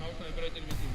ákvæði breytir við því.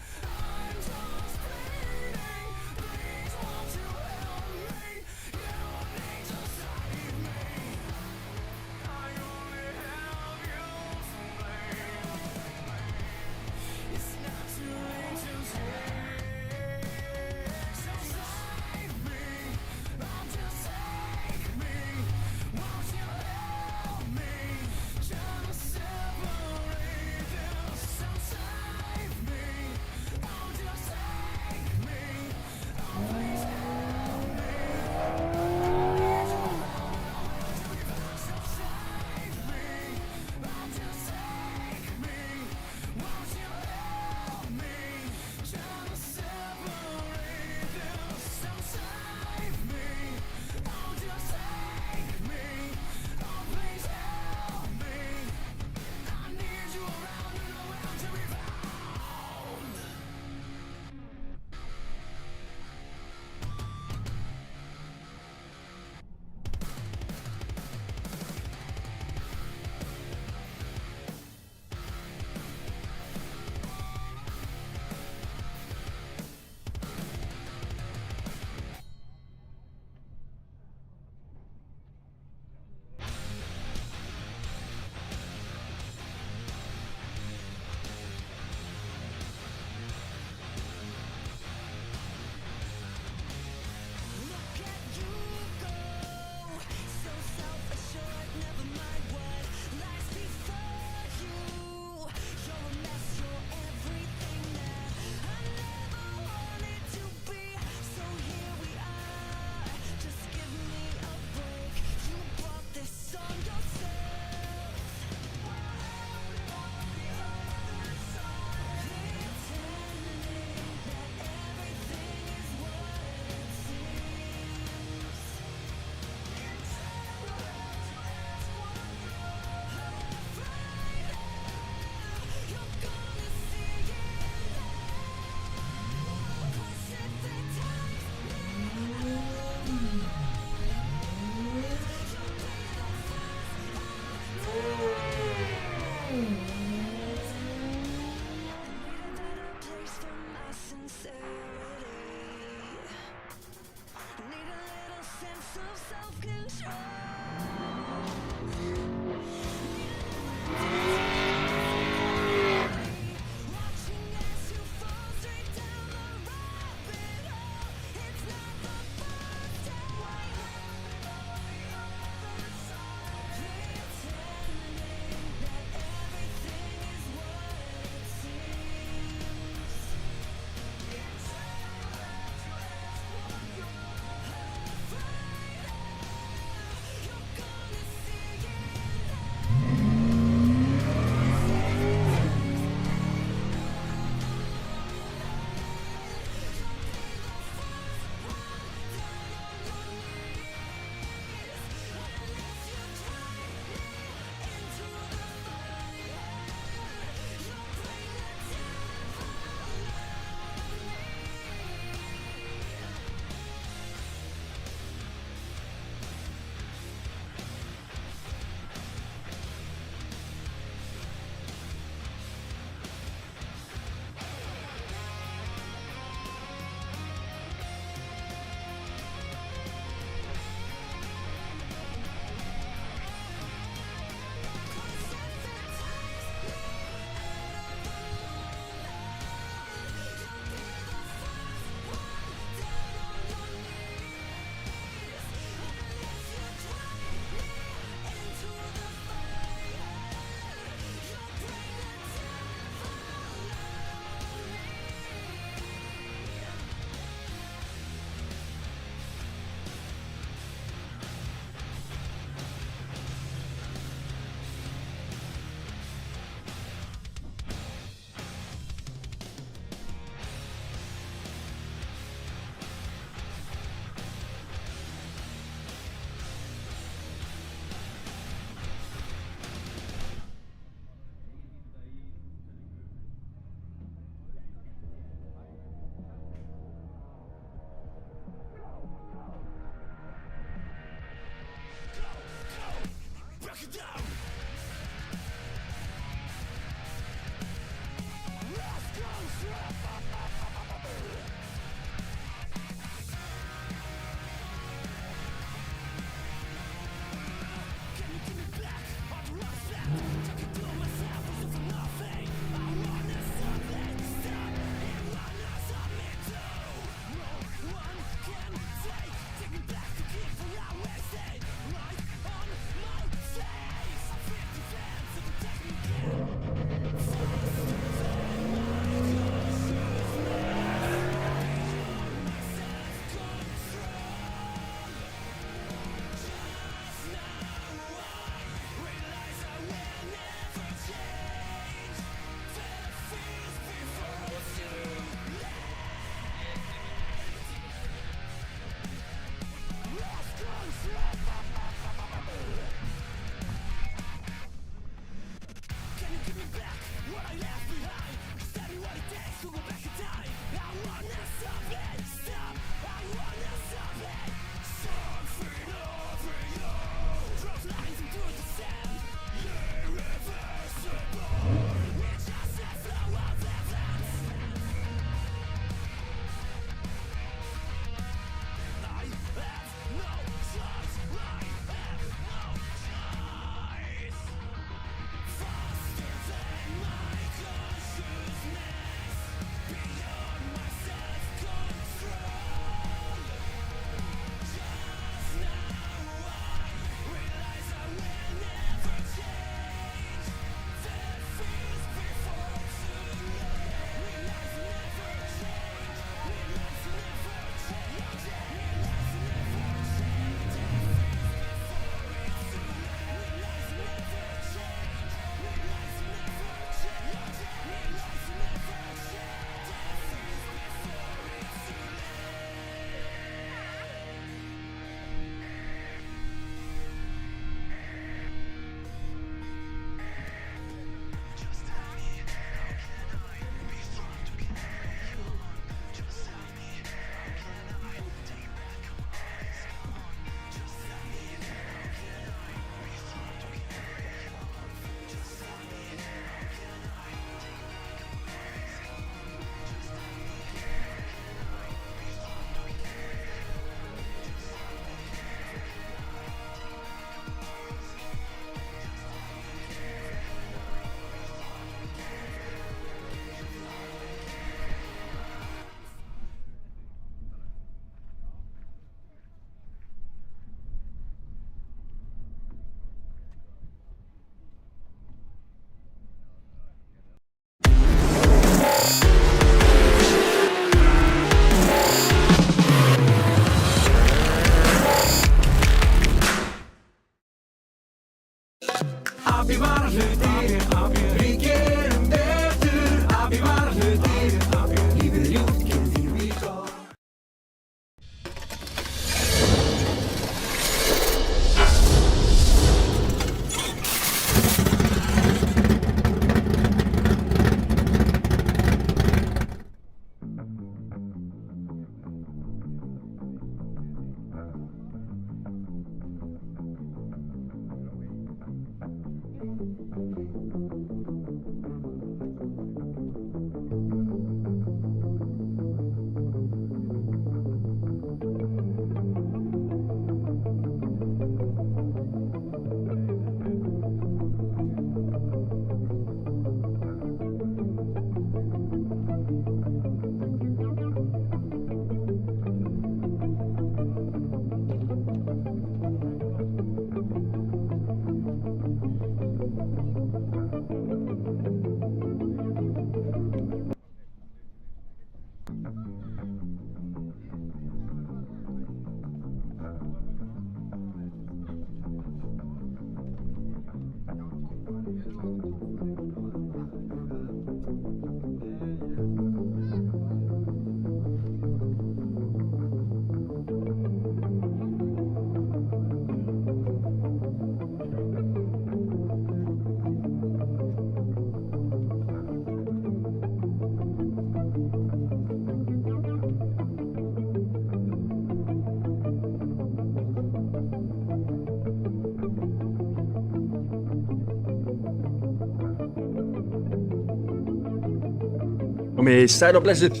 Komið sæl og blessuð.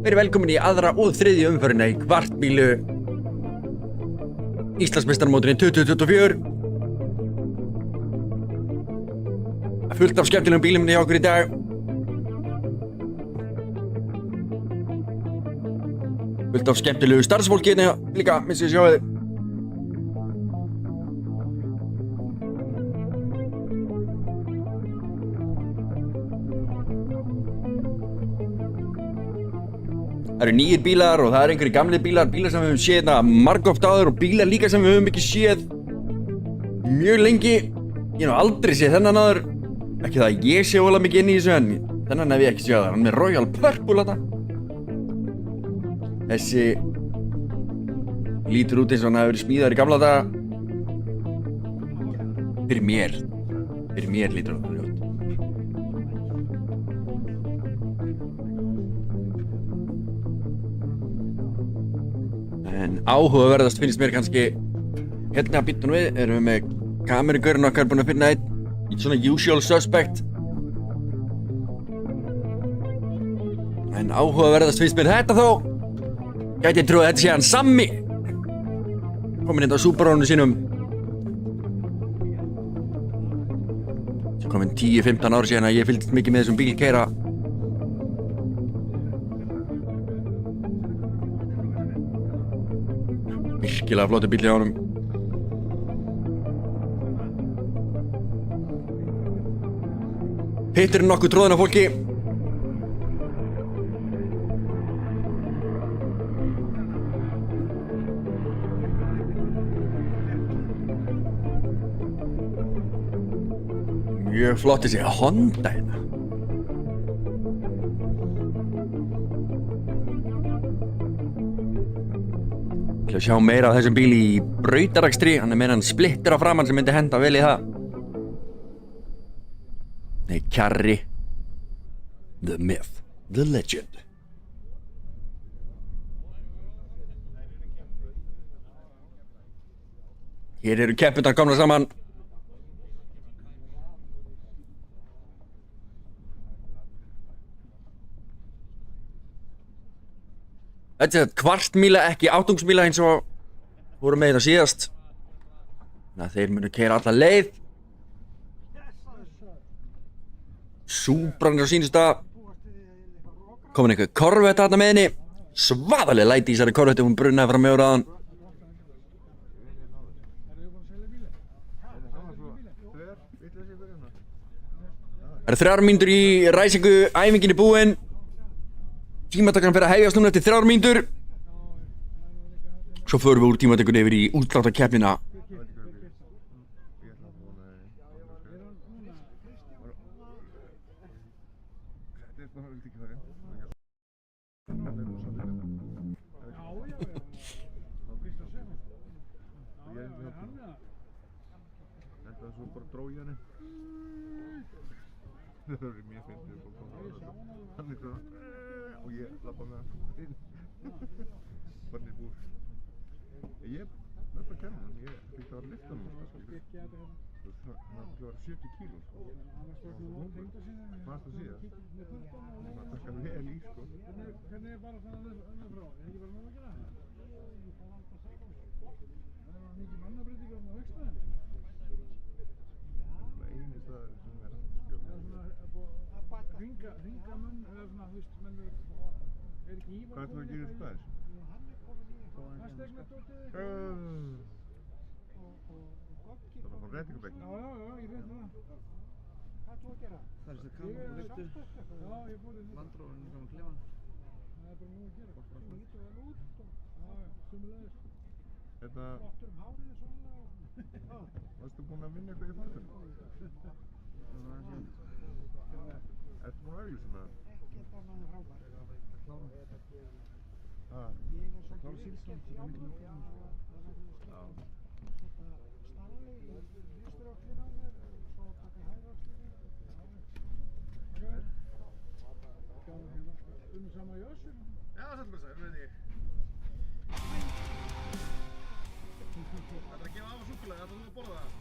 Verið velkomin í aðra og þriðju umferðina í kvartbílu Íslandsmeistaramótinu 2024. Fullt af skemmtilegum bílum hjá okkur í dag. Fullt af skemmtilegu starfsfólki hérna líka, missið sjáðu. Það eru nýjir bílar og það eru einhverjir gamlir bílar sem við höfum séð hérna margoft áður og bílar líka sem við höfum ekki séð mjög lengi. Ég hef aldrei séð þennan áður. Ekki það að ég sé vola mikið inn í þessu en þennan hef ég ekki séð það. Hann er með Royal Purple þetta. Þessi lítur út eins og hann hafi verið smíðaður í gamla daga. Fyrir mér lítur hann út. En áhugaverðast finnst mér kannski hérna býttum við, erum við með kamerugörinn okkar búin að finna einn í svona usual suspect. En áhugaverðast finnst mér þetta þó. Gæti ég trúið að þetta sé hann Sammi. Kominn hérna á Subaru-num sínum. Svo kominn 10-15 ára síðan að ég fylgdist mikið með þessum bíl keyra. Virkilega flottur bíll hjá honum. Pitturinn nokkuð tróðinn af fólki. Mjög flott þessi Honda hérna. Ég sjá meira af þessum bíl í brautarakstri, hann er meira hann splittur á framann sem myndi henda vel í það. Nei, kjarri. The myth, the legend. Hér eru keppurnar komnar saman. Þetta er kvartmíla, ekki átungsmíla eins og voru með þetta síðast. Þannig að þeir munu keyra alla leið. Supran er á sínu stað. Komin einhver Corvette þarna með henni. Svaðaleg læti í þessari Corvette, hún brunnaði fram með áraðan. Það eru 3 mínútur í ræsingu, æfingin er búin. Tímatakkan fyrir að hefjast núna eftir 3 mínútur. Svo förum við úr tímatakkunni yfir í útsláttarkeppnina. Og ég lappa með hann inn. Barnið búr. Ég er bara að kenna hann, ég fikk það að lyfta hann. Það var 70 kíló. Fannst það síðan. Það takkar vel í sko. Hvernig er bara það önnur frá? Er ekki bara nóg að gera það? Það var mikið mannabreitingar á Haugstæðin. Einu staðar sem er alltaf skjóð. Ringa menn, eða svona, þú veist, menn er ekki Ívar. Hvað ætlum við að gera í spæðis? Það stegna dótið þig. Það var bara réttingabekk. Já, ég veit það. Hvað ætlum við að gera? Það er þessi kamp og lyftu. Já, ég búið þetta. Landróðurinn sem að klefa. Það er bara nú að gera. Það lítur vel út. Já, sumulegis. Þetta... Flottur hárið svona. Varstu búinn að vinna eitthvað í fartum? Ertu búinn að auglýsa með það? Ekkert annað en frábært. Klára. Klára sílsum. Já. Stanley í vinstri öxlinn á mér, svo taka hægri öxlinn. Unnum saman í Össur? Já, sælblessaður, veit ég. Það er að gefa af að súkkulaði, það er að borða það.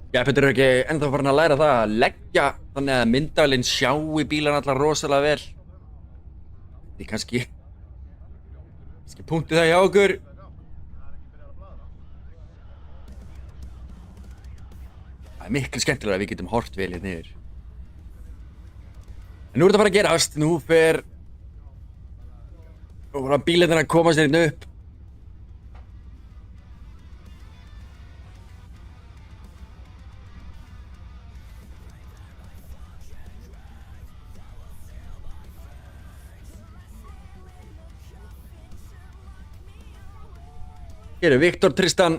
Jeppetur eru ekki ennþá farin að læra það að leggja þannig að myndavélinn sjái bílana allar rosalega vel. Því kannski punktið það hjá okkur. Það er miklu skemmtilega að við getum hort vel hérna niður. En nú er þetta að fara að gerast. Nú fer bílarnir að koma sér hérna upp. Hér er Viktor Tristan.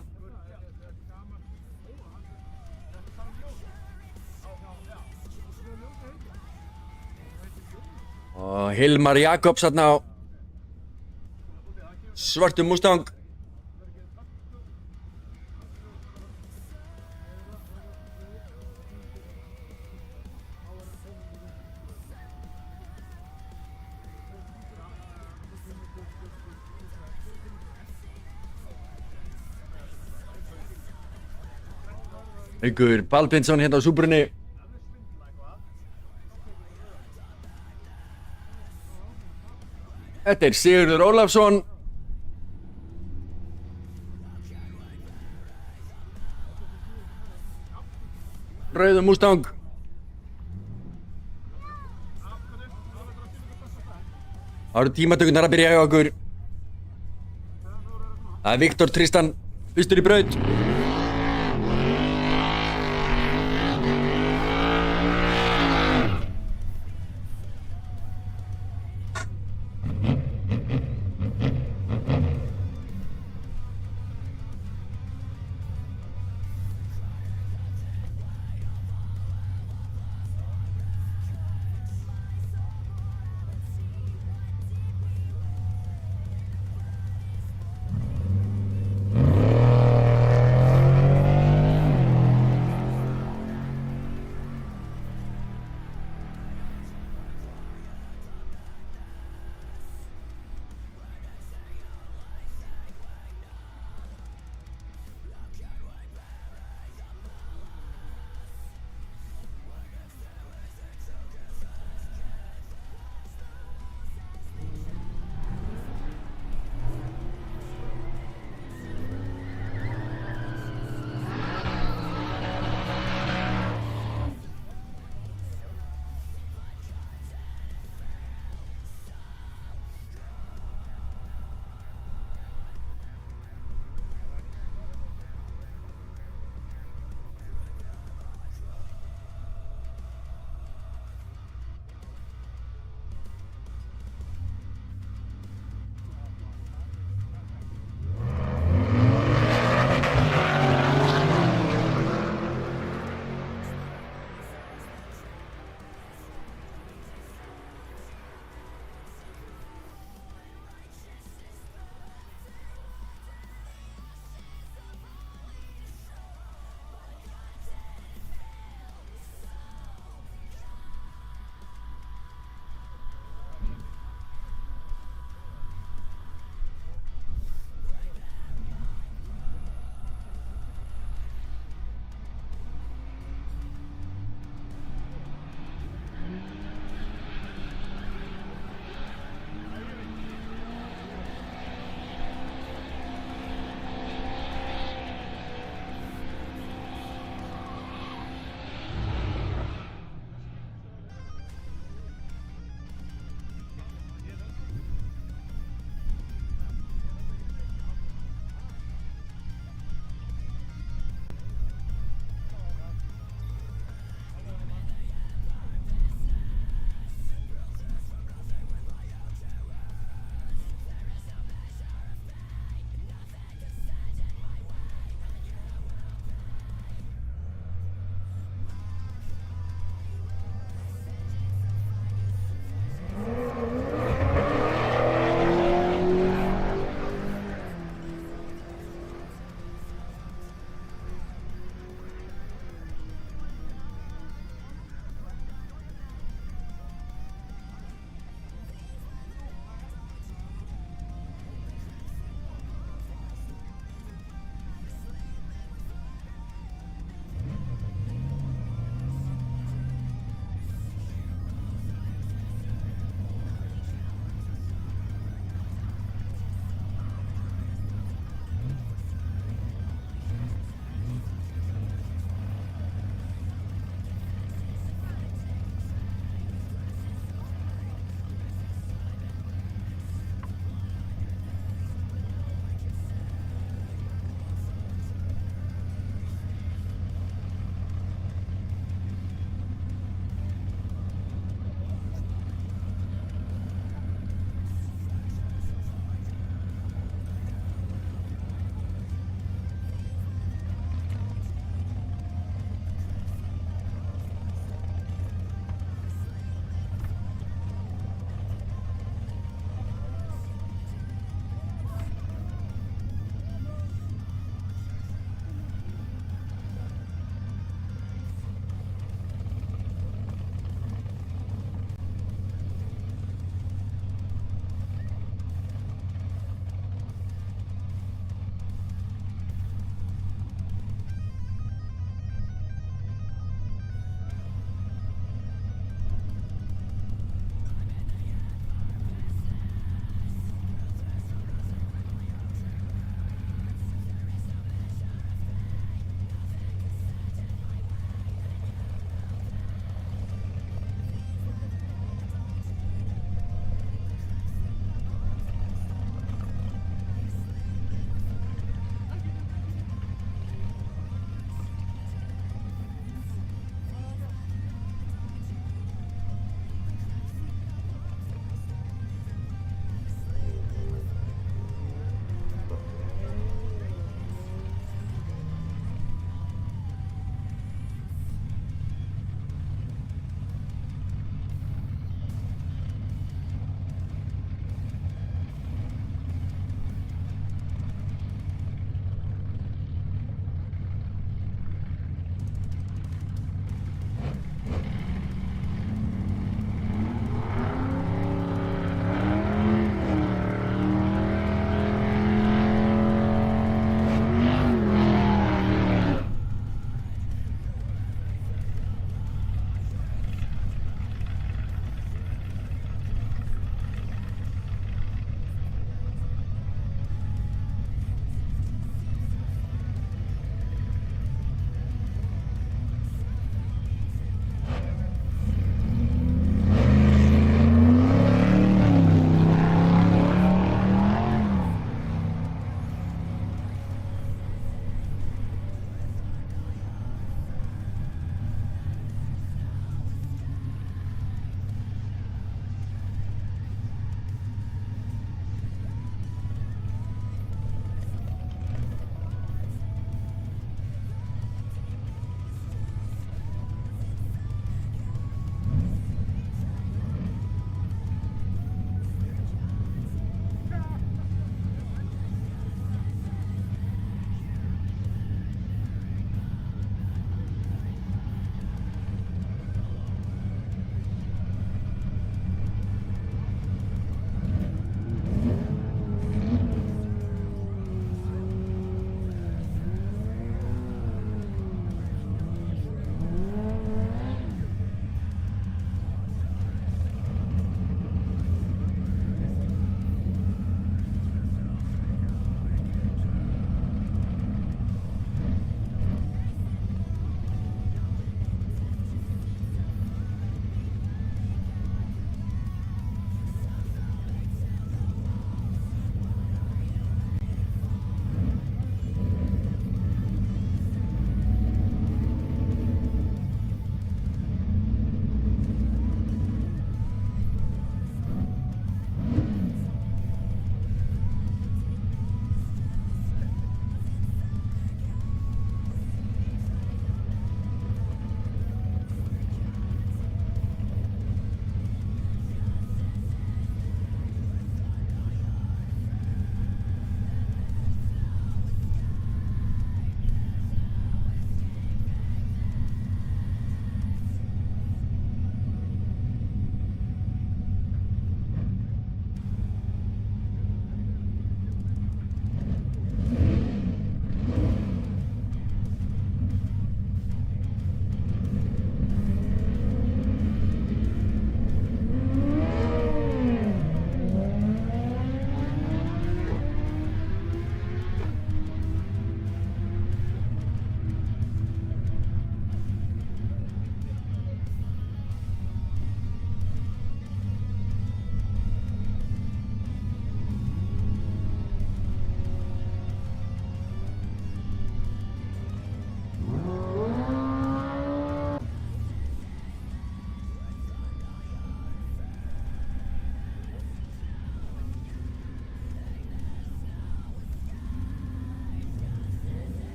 Og Hilmar Jakobs þarna á svartum Mustang. Haukur Baldvinsson hérna á Subrunni. Þetta er Sigurður Ólafsson. Rauðum Mustang. Það eru tímatökurnar að byrja hjá okkur. Það er Viktor Tristan, fyrstur í braut.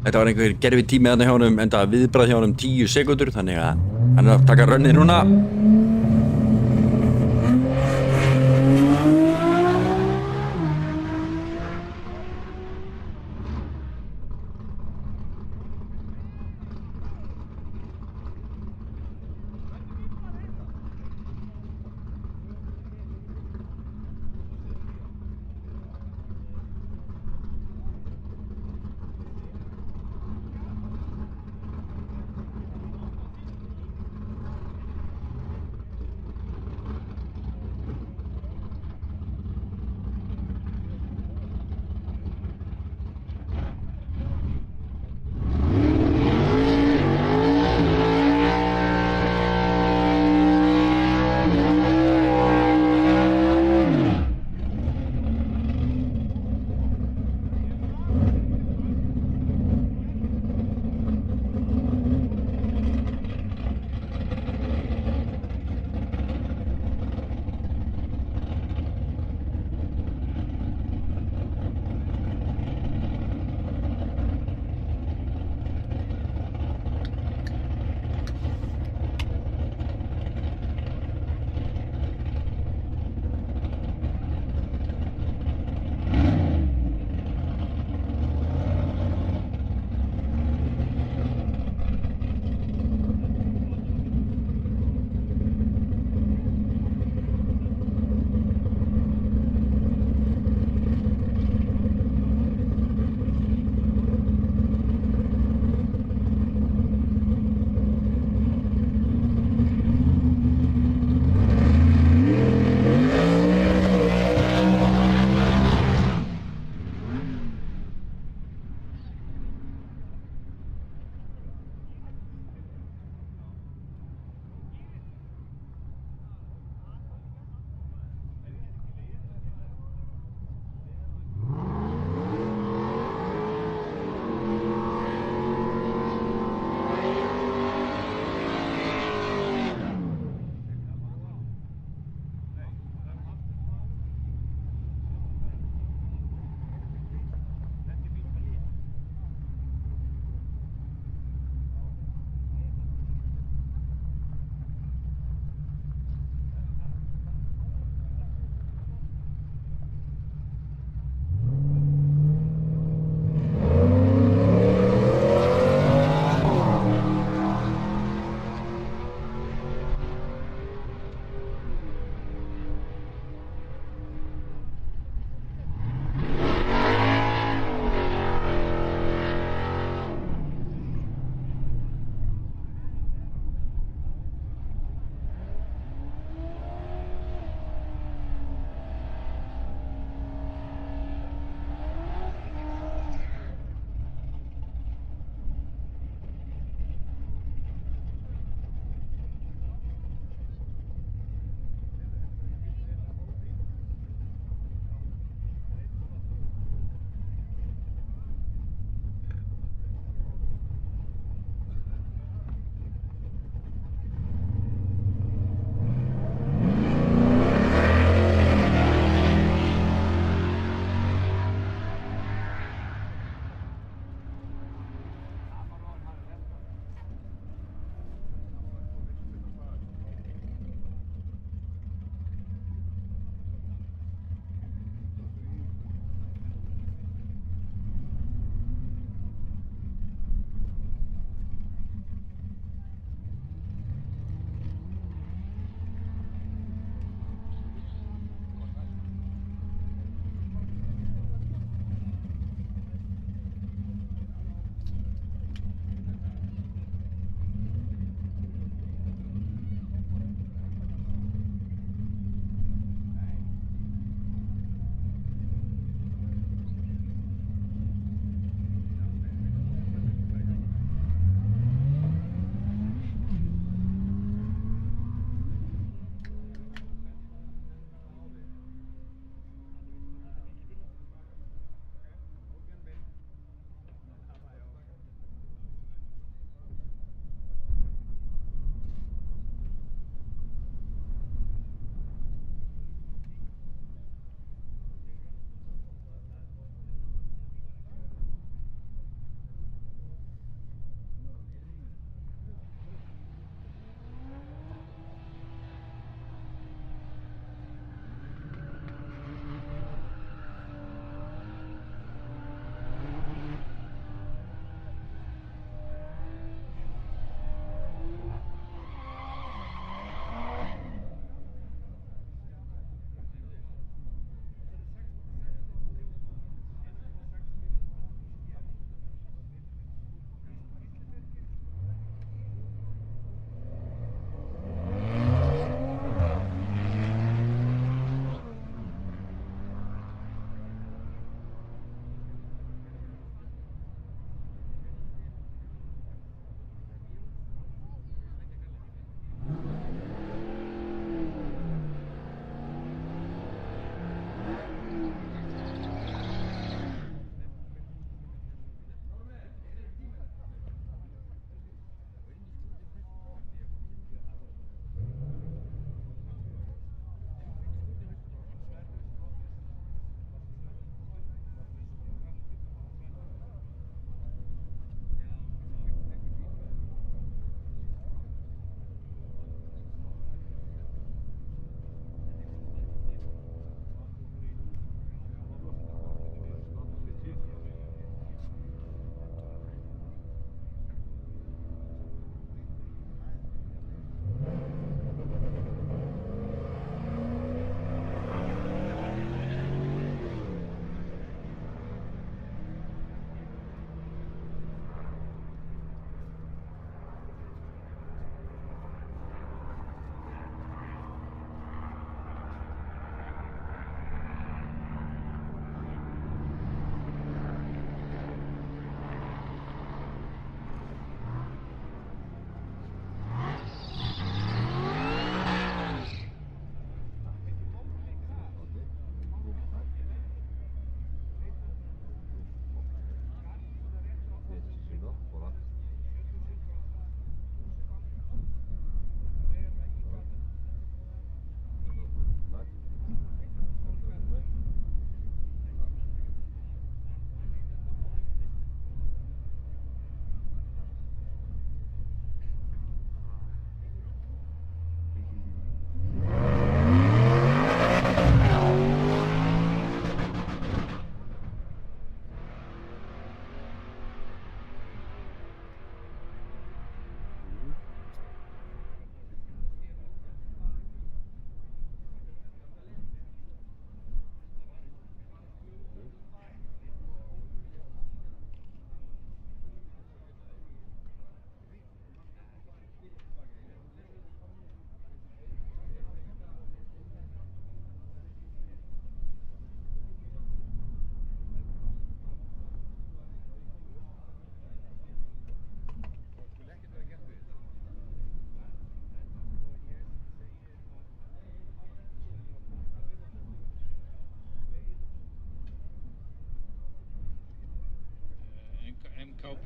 Þetta var einhver gerfi tími þarna hjá honum, enda viðbrað hjá honum 10 sekúndur, þannig að hann er að taka rönnið núna.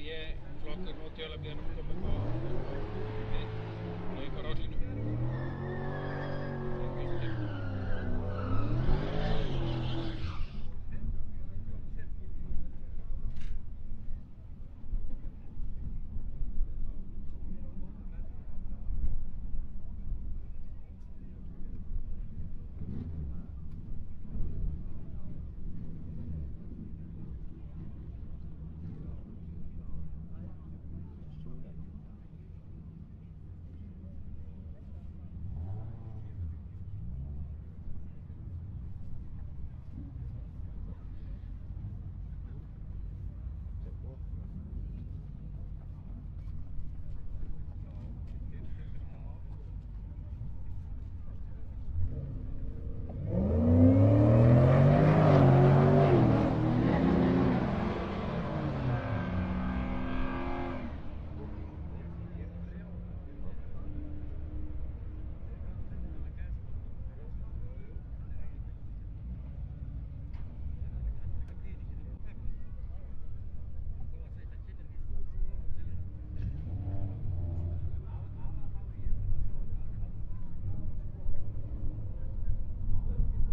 Ég flokkur móti alveg að koma upp á auka rollinu.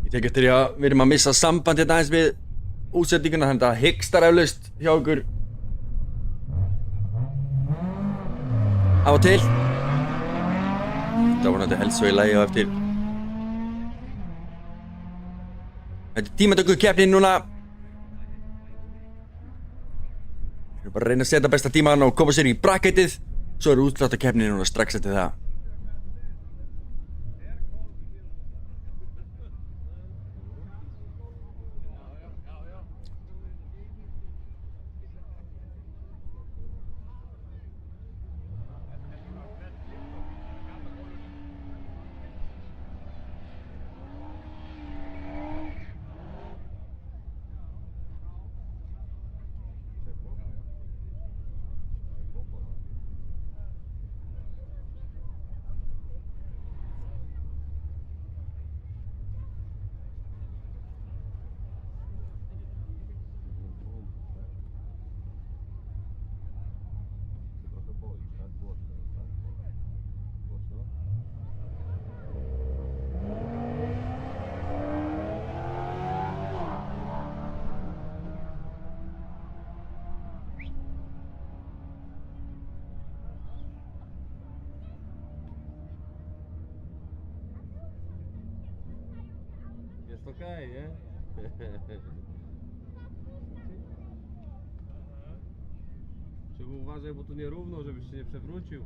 Ég tek eftir því að við erum að missa samband hérna aðeins við útsendinguna, þannig að hikstar eflaust hjá ykkur af og til. Þetta var náttúrulega helst svo í lagi á eftir. Þetta er tímatökukeppnin núna. Við erum bara að reyna að setja besta tíman og koma sér í bracketið. Svo er útsláttarkeppnin núna strax eftir það. Jest okej, nie? Trzeba uważaj, bo tu nierówno, żebyś się nie przewrócił.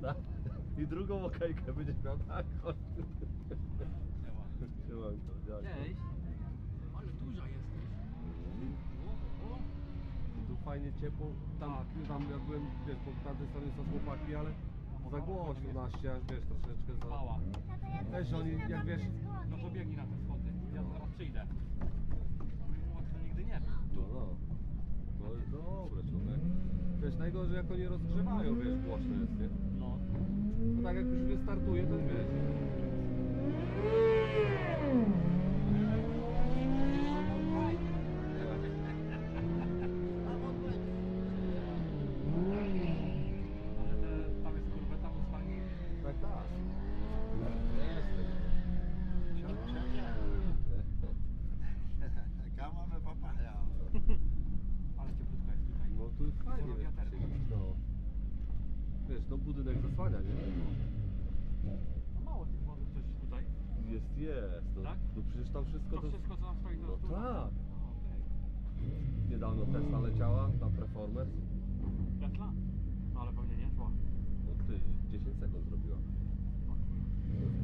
Tak. I drugą okejkę będziesz miał, tak? Chodź. Siemanko, dziękuję. Cześć. Ale duża jesteś. Tu fajnie ciepło, tam jak byłem, wiesz, po tamtej stronie są chłopaki, ale za głośno na ścianach, wiesz, troszeczkę za... Mała. Weź oni, jak wiesz... No to biegnij na te schody. Ja zaraz przyjdę. To nigdy nie był. No, to jest dobre, człowiek. Wiesz, najgorzej jak oni rozgrzewają, wiesz, głośno jest, nie? No. No tak jak już wystartuje, to wiesz. Tam jest kurweta, bo spalnie. Tak, tak. Jaka mamy papaja. Ale cieplutko jest tutaj. No tu jest fajnie, wiesz, Wiaterko. no. Wiesz, no budynek zasłania, nie? No mało tych wodów coś tutaj. Jest, no, Tak? no przecież tam wszystko To wszystko co nam stoi to No jest tu? tak. No, okej. Niedawno Tesla leciała na Performance. Tesla? No ale pewnie nie szła. No ty, 10 sekund zrobiła.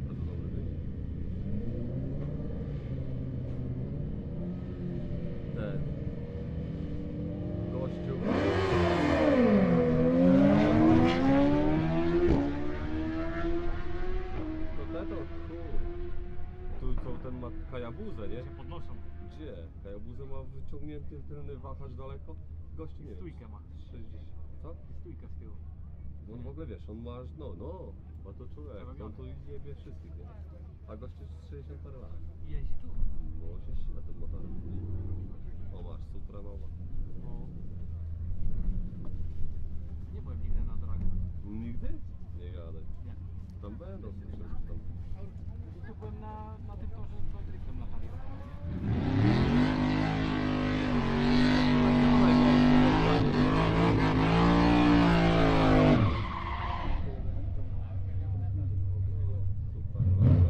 Bardzo dobry wynik. Ten gościu. No ten to tu są ten ma kajabuzę, nie? Się podnoszą. Gdzie? Kajabuzę ma wyciągnięty tylny wahacz daleko? Gościu nie wiem. Stójkę ma. 60. Co? I stójkę z tyłu. On w ogóle wiesz, on ma aż, no, ma to człowiek, on tu jebie wszystkich, nie? A gość jest 60 parę lat. I jeździ tu. Bo się ścina tym motorem. O, masz Supra nowa. No. Nie byłem nigdy na dragach. Nigdy? Nie gadaj. Nie. Tam będą, słyszę, że tam. Tu byłem na tym torze, co driftem latali.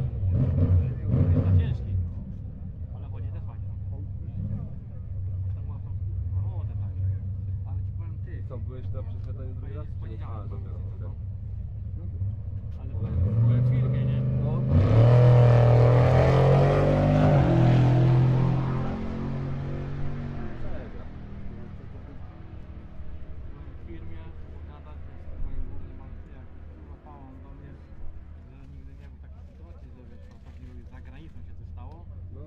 Jest za ciężki. Ale chodzi też fajnie. Tam ma tą wodę tak. Ale ci powiem ty. Co, byłeś na prześwietleniu drugi raz? W poniedziałek. A, dopiero. okej. Ale byłem w filmie, nie? No. Byłem w firmie, gadać z moim głównym jak złapał on do mnie, że nigdy nie był takiej sytuacji, że wiesz, pracowniku za granicą się coś stało. No.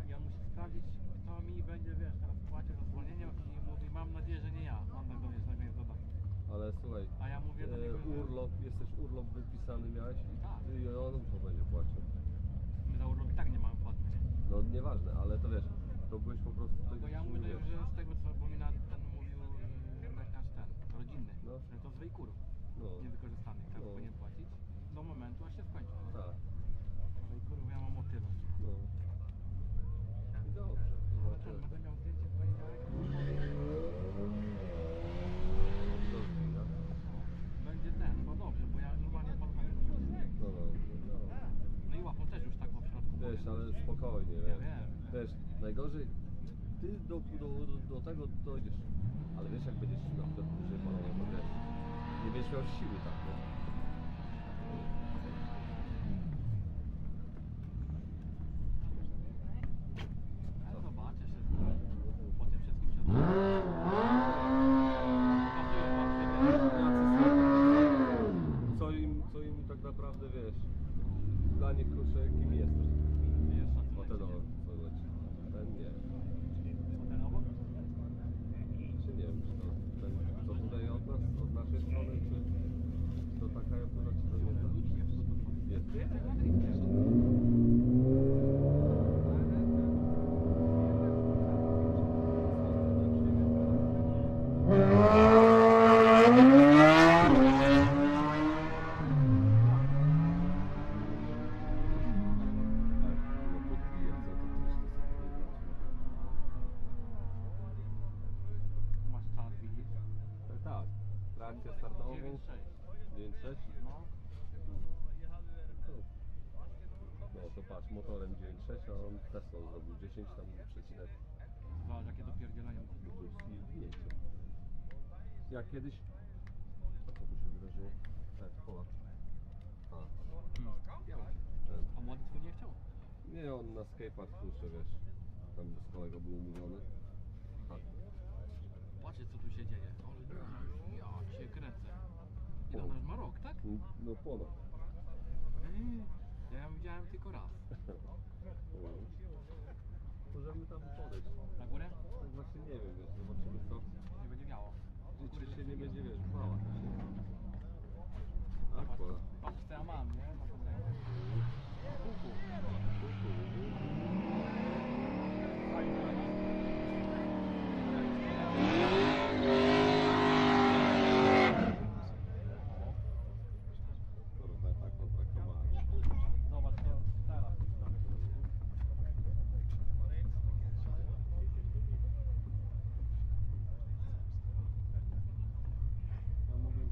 I on musi sprawdzić, kto mi będzie, wiesz, teraz płacił za zwolnienie i mówi, mam nadzieję, że nie ja. Mam tak do mnie znajomych dodatku. Ale słuchaj, A ja mówię do niego, że urlop, jesteś urlop wypisany miałeś Tak. i on to będzie płacił. my za urlop i tak nie mamy płaty, nie? No nieważne, ale to wiesz, to byłeś po prostu tak Bo ja mówię, do niego, że z tego co, bo mi ten mówił lekarz ten, rodzinny, No. że to z wejkurów No. niewykorzystanych, tak No. powinien płacić do momentu, aż się skończy. Tak. Wejkurów ja mam o tyle. No. I dobrze. No, Ale ten, będę miał zdjęcie w poniedziałek. Będzie ten, no dobrze, bo ja normalnie palmę. No, no. No i łapą też już tak, bo w środku. Wiesz, powiem. ale spokojnie, Ja wiesz. wiem. Wiesz, najgorzej, ty do tego dojdziesz, ale wiesz jak będziesz na przykład dłużej palował, to wiesz, nie będziesz miał siły tak, nie? Ale zobaczysz, po tym wszystkim się pokazują Co im tak naprawdę, wiesz, dla nich kurczę, kim jesteś. O ten co leci. Ten nie. ten obok? Czy nie wiem, czy to ten, co tutaj od nas, od naszej strony, czy to taka jabłka, czy to nie ta? Jest. Masz czas, widzisz? Tak, trakcję startową. 9,6. 9.6? No. No to patrz, motorem 9.6, a on Teslą zrobił 10 tam przecinek. Zobacz, jakie dopierdzielenie. Wiecie. Jak kiedyś... A co tu się wydarzyło? Tak, Polak. A, ten. A młody twój nie chciał? Nie, on na skatepark kurczę, wiesz. Tam z kolegą był umówiony. Tak. Patrzcie, co tu się dzieje. Ale ja cię kręcę. Ile O. ona już ma rok, tak? No ponad. Ja ją widziałem tylko raz. Możemy tam podejść. Na górę? Tak właśnie nie wiem, wiesz, zobaczymy co. Nie będzie miało. Czy się nie będzie, wiesz, bała. Zobacz, Aqua. patrz co ja mam, nie? Na tą rękę. Kuku. Fajnie. Kurwa, tak kontraktowałem. Zobacz to teraz. Ja mówię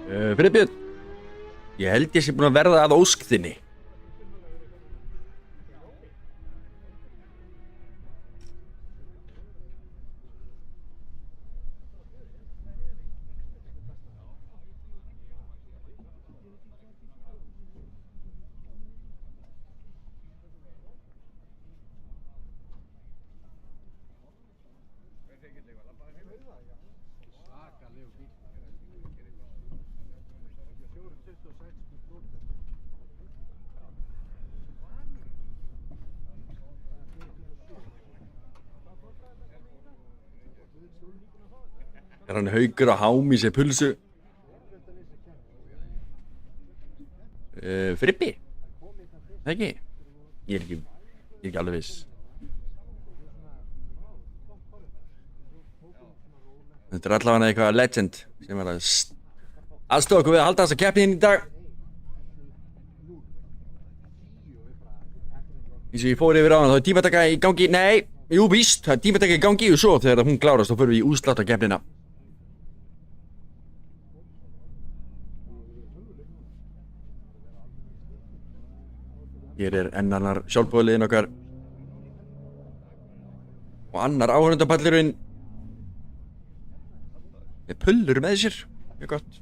Friðbjörn, ég held ég sé búin að verða að ósk þinni. Er hann Haukur á hámi sér pulsu? Fribbi? Það ekki? Ég er ekki alveg viss. Þetta er allavega eitthvað legend sem er að aðstoða okkur við að halda þessa keppni inn í dag. Eins og ég fór yfir á hann, þá er tímataka í gangi. Nei, jú víst, það er tímataka í gangi og svo þegar hún klárast þá förum við í útslátta keppnina. Hér er annar sjálfboðaliðinn okkar og annar áhörundapallurinn með pullur með sér, mjög gott.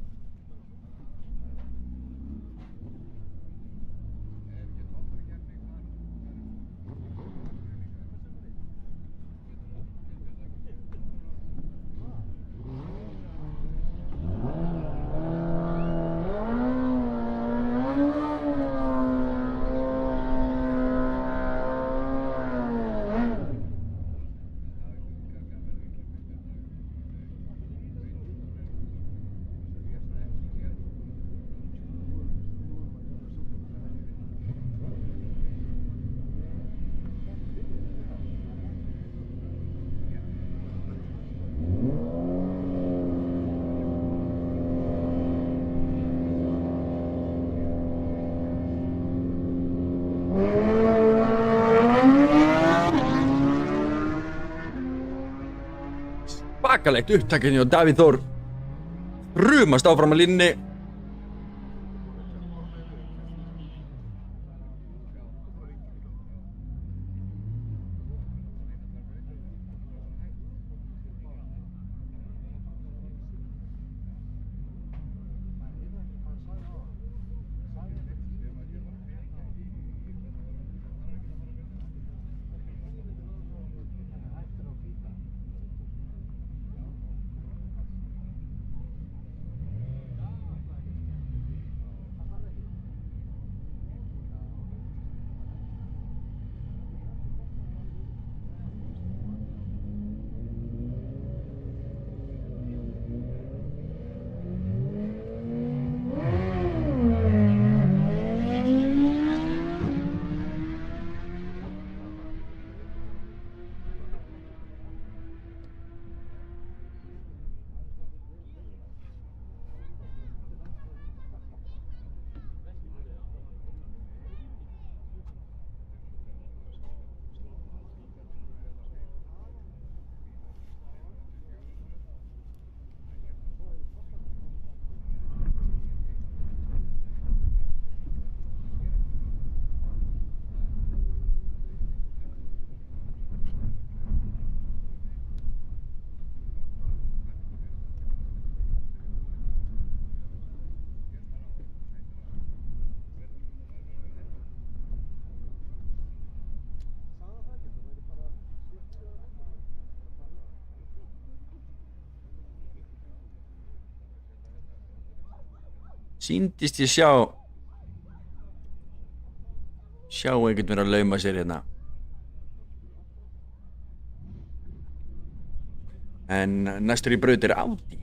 Svakalegt upptakinn hjá Davíð Þór, rumast áfram á línunni. Sýndist ég sjá einhvern vera að lauma sér hérna. En næstur í braut er Audi.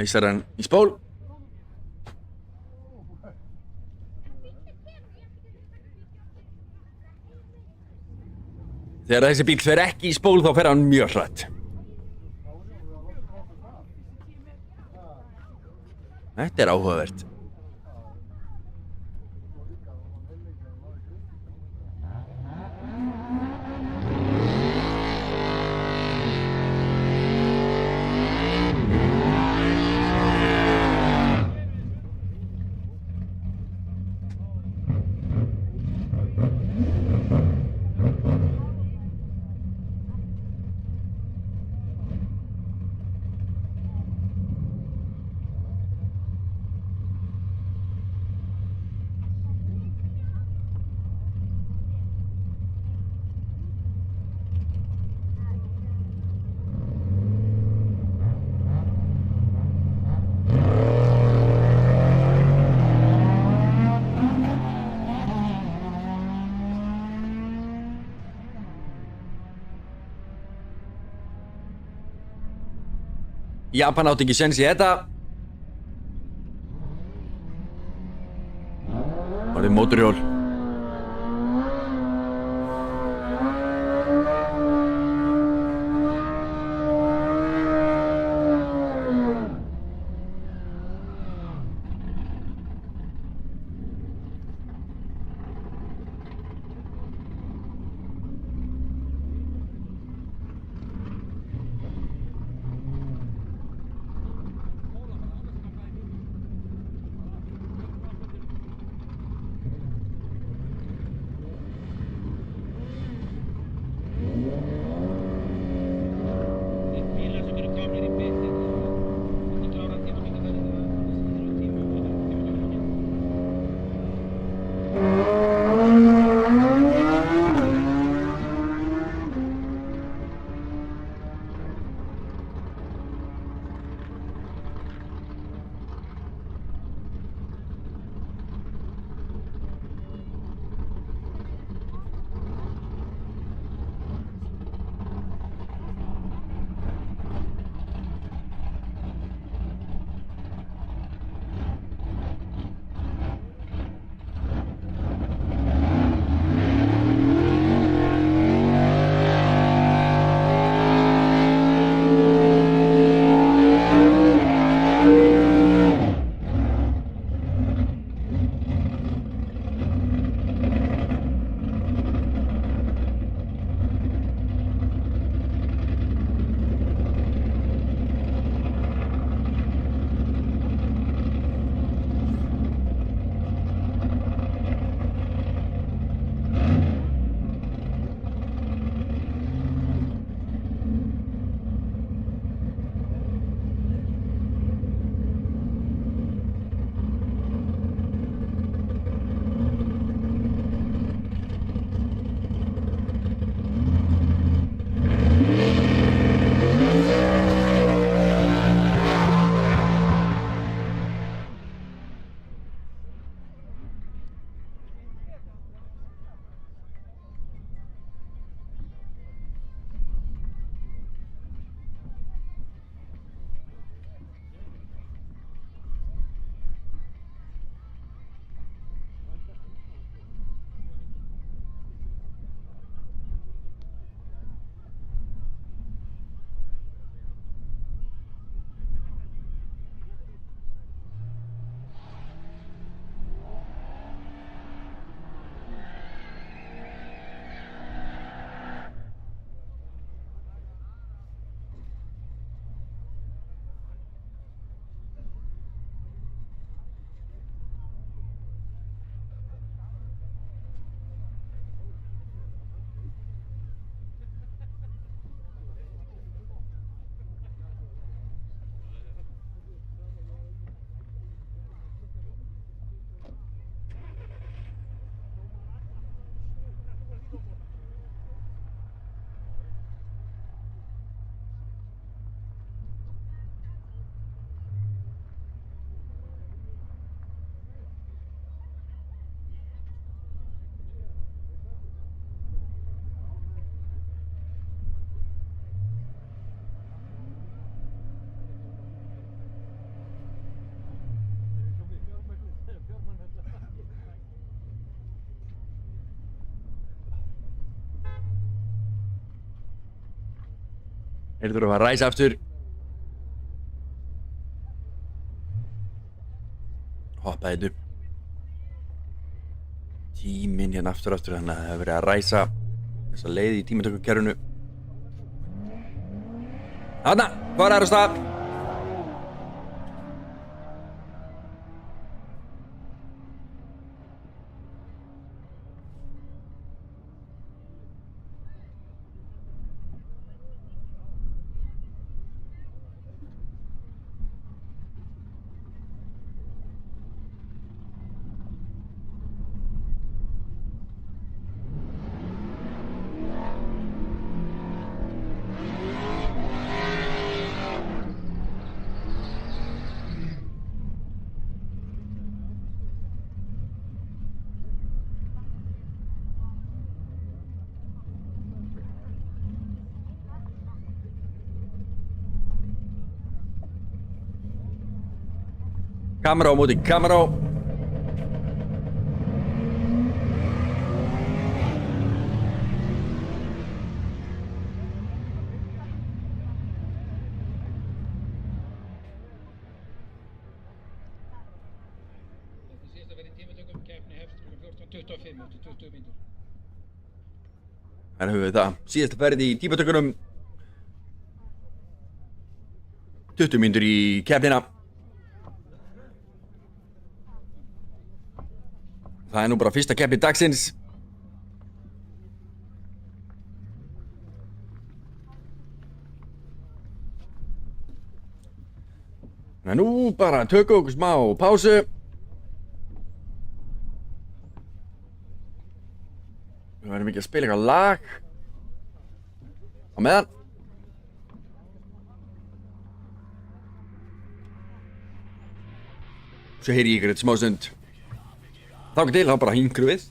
Meistarann í spól. Þegar þessi bíl fer ekki í spól þá fer hann mjög hratt. Þetta er áhugavert. Japan átti ekki séns í þetta. Orðið mótorhjól. Þeir þurfa að ræsa aftur. Hoppa þetta upp. Tíminn hérna aftur, þannig að það hefur verið að ræsa þessa leið í tímatökukerfinu. Þarna, hvað er að stað? Kamera á móti kamera. Síðasta verið tímatökum, keppni hefst klukkan 14:25 eftir 20 mínútur. Þar höfum við það. Síðasta ferð í tímatökunum. 20 mínútur í keppnina. Það nú bara fyrsta keppni dagsins. En nú bara tökum okkur smá pásu. Við verðum ekki að spila eitthvað lag á meðan. Svo heyri ég ykkur eitt smá stund. Þá til, þá bara hingru við.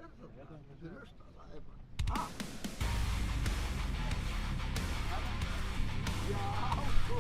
er þetta fyrir austan, það er bara, ha? Já, sko.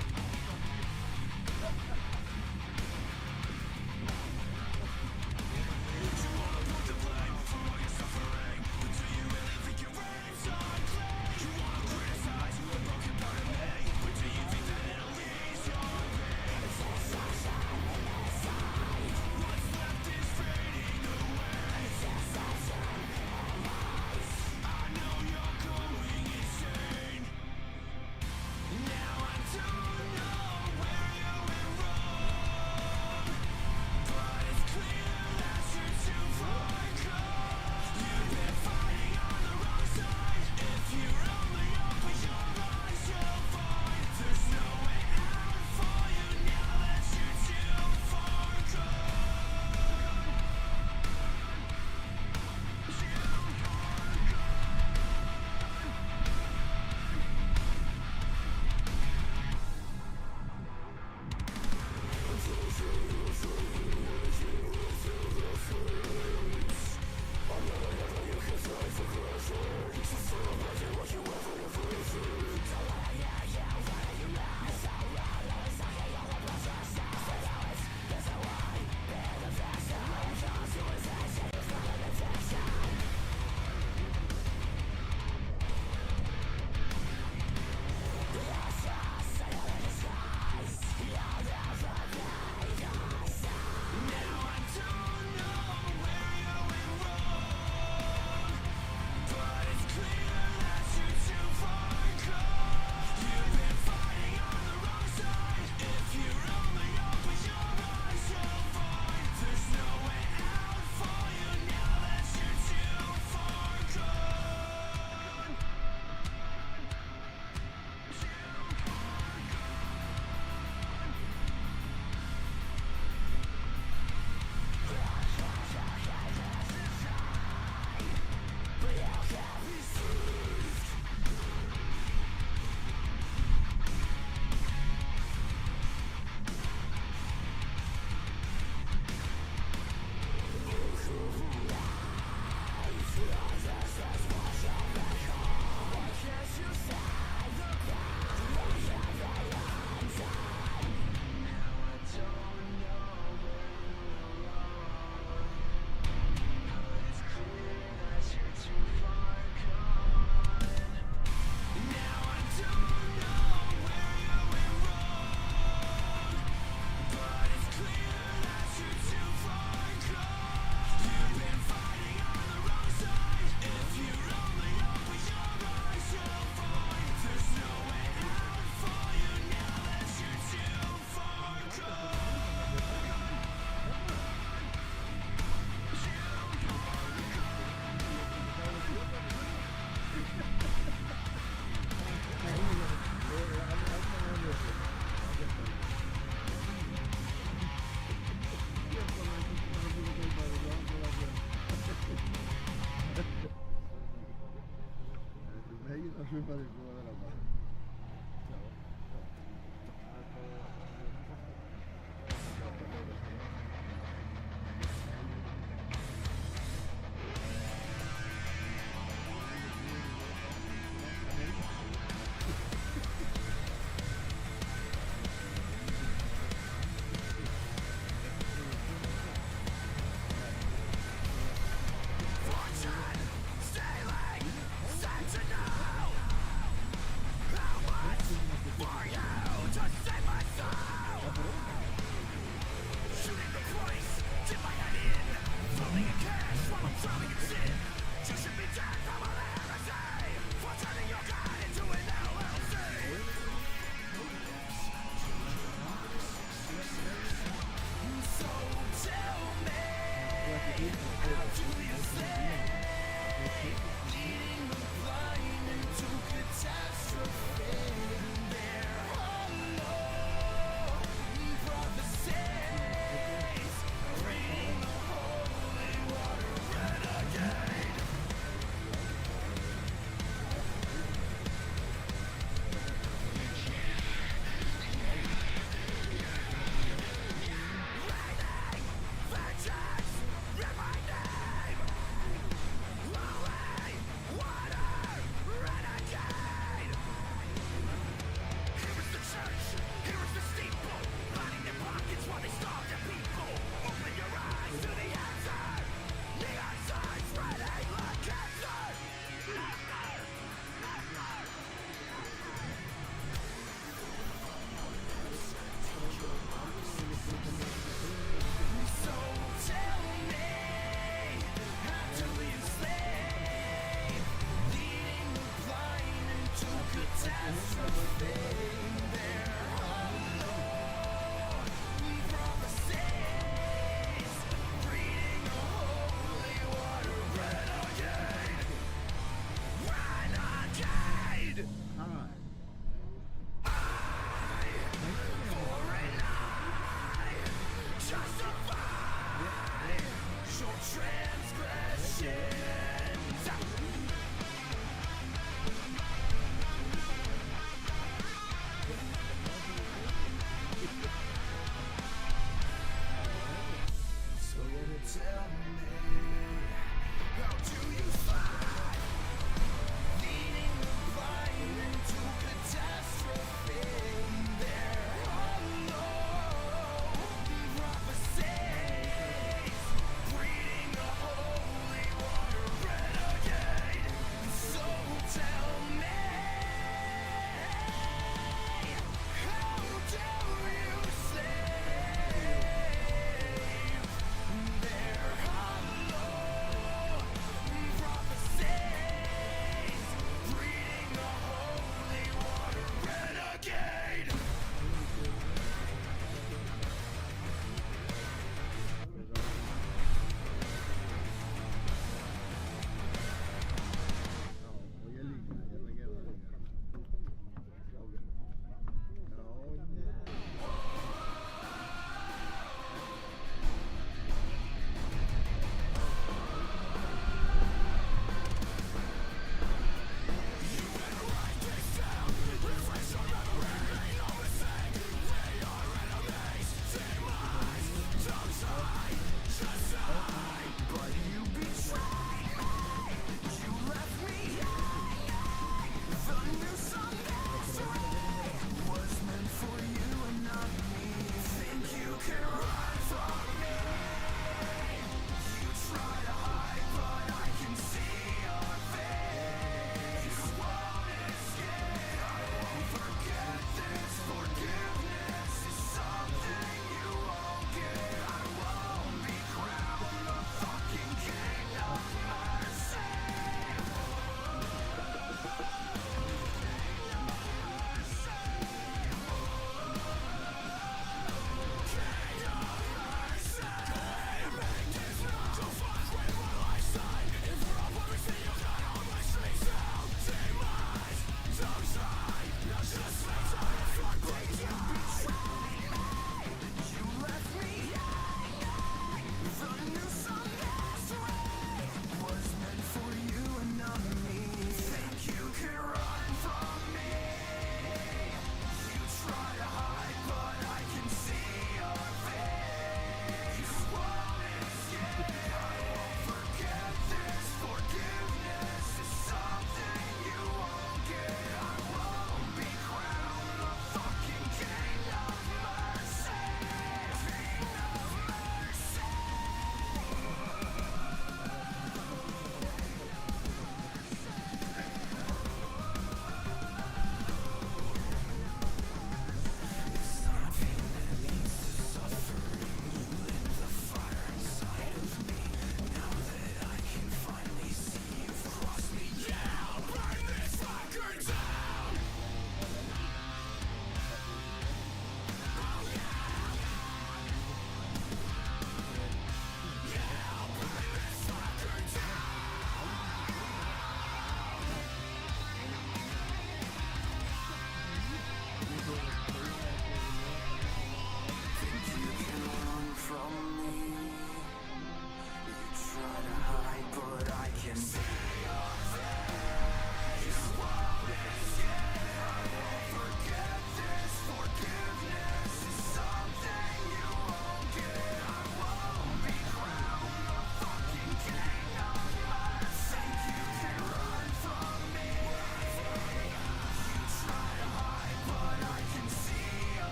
sumarið búið að vera bara.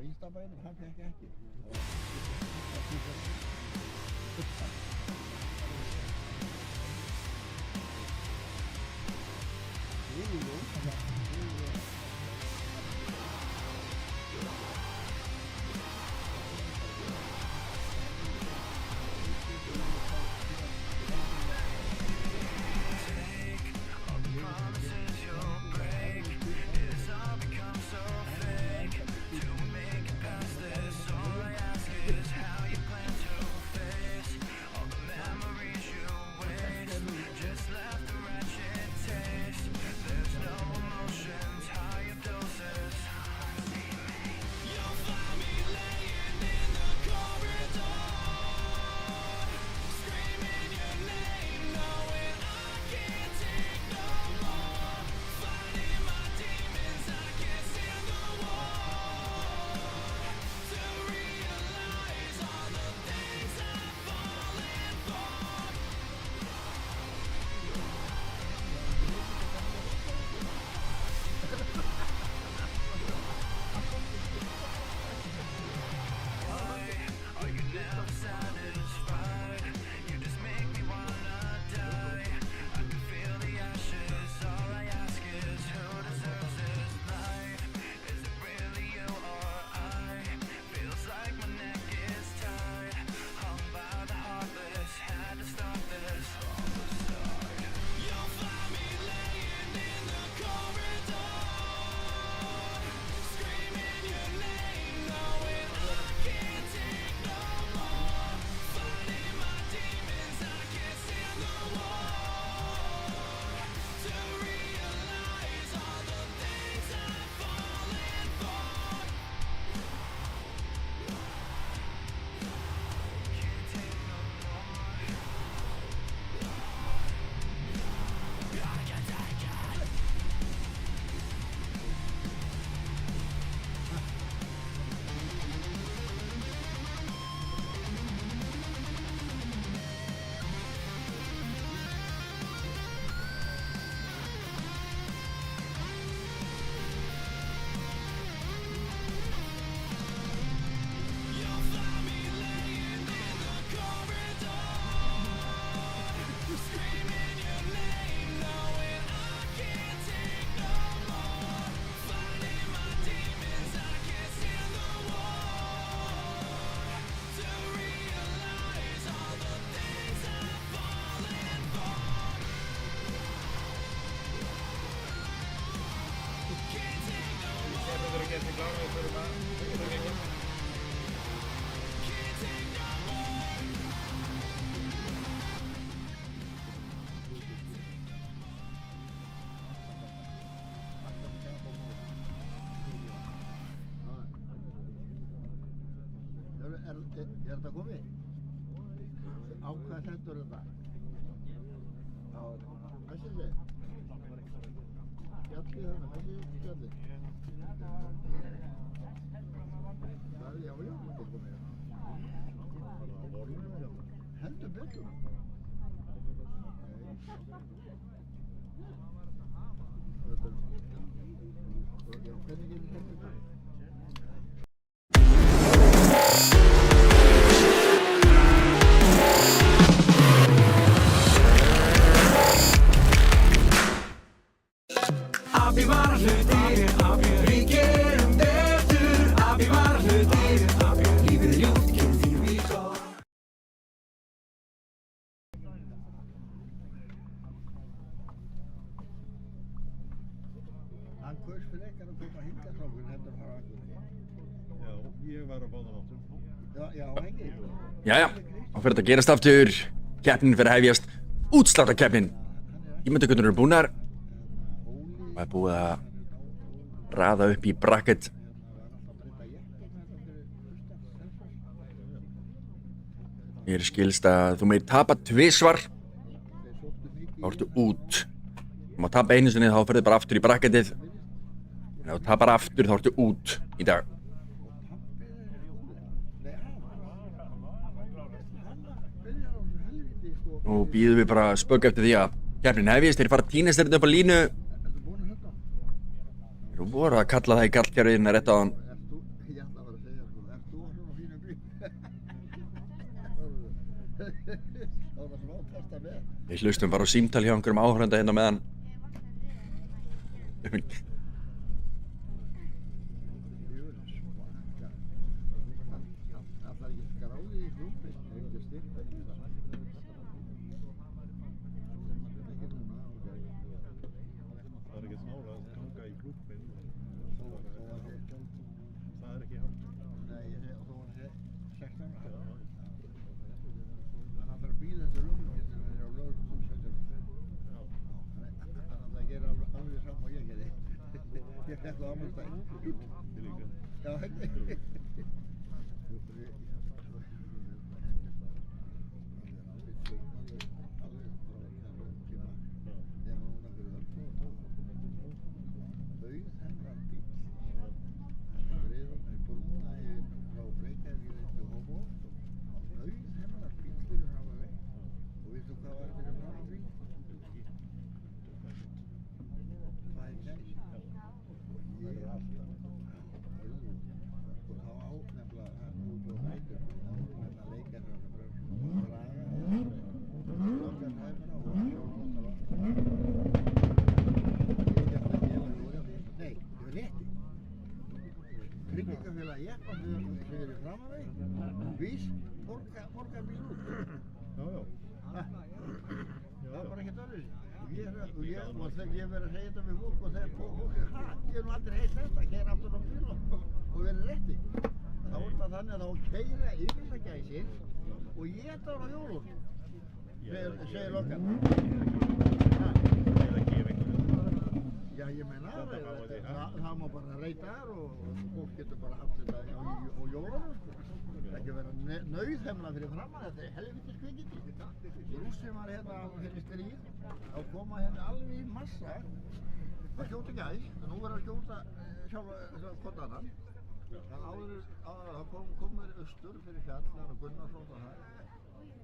Ístabænum, hann fekk ekki. Er þetta komið? Á hvað stendur þetta? Á Messi? Fjallið þarna, Messi fjallið? Það er já, þetta er komið. Heldur betur. Hvernig getur þetta komið? Abi var hlutir, við gerum betur. Abi var hlutir, lífið er ljúft, gerum því við gott. Hann kaus frekar að koma hingað frá okkur heldur að fara á Akureyri. Já, ég var á báðum áttum. Já, ekki. Jæja, þá fyrir þetta að gerast aftur. Keppnin fyrir að hefjast. Útsláttarkeppnin. Ímyndagöturnar eru búnar. Og er búið að raða upp í bracket. Mér skilst að þú meir tapa tvisvar. Þá ertu út. Þú má tapa einu sinni, þá ferðu bara aftur í bracketið. En ef þú tapar aftur, þá ertu út í dag. Nú býðum við bara spögg eftir því að keppnin hefjist. Þeir fara tínast hérna upp á línu. Þú voru að kalla það í gallkerfiðina rétt á hann. Ég ætla að vera Við hlustum bara á símtal hjá einhverjum áhörenda hérna meðan. Ég verið að segja þetta við fólk og þegar fólk ég hef nú aldrei heilt þetta, keyra aftur á bíl og verið rétti. Þá er það þannig að þá keyra yfirlækjæsir og ég þetta á hjólun, segir lokkan. Já, ég meina það má bara reyta þar og fólk getur bara haft þetta á hjólunum. Það ekki vera nauðhemla fyrir framan, þetta er helvitis kvikindi. Rússinn var hérna fyrir stríð, þá koma hérna alveg í massa að skjóta gæs, en nú verður að skjóta sjálfa hvort annan. Það komur austur fyrir fjall, það er Gunnarsson og það,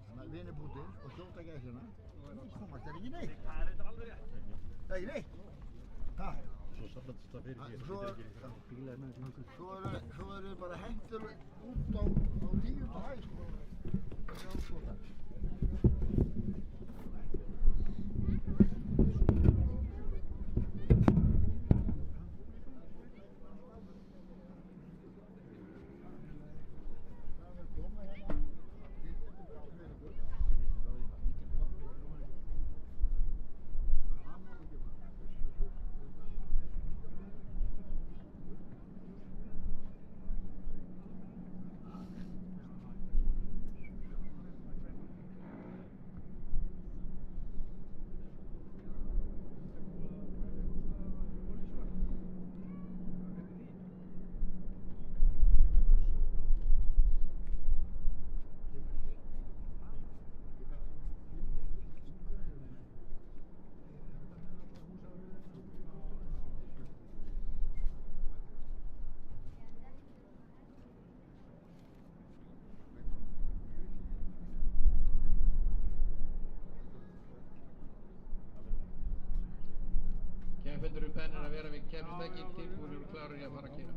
þannig að vinir Pútins og skjóta gæsina, komast það ekki neitt. Það er alveg rétt. Það er ekki neitt. Svo eru bara hendur út á 10. hæð, sko. Keppendur bennir að vera við keppnisdekki tilbúinir og klárir í að fara að keyra.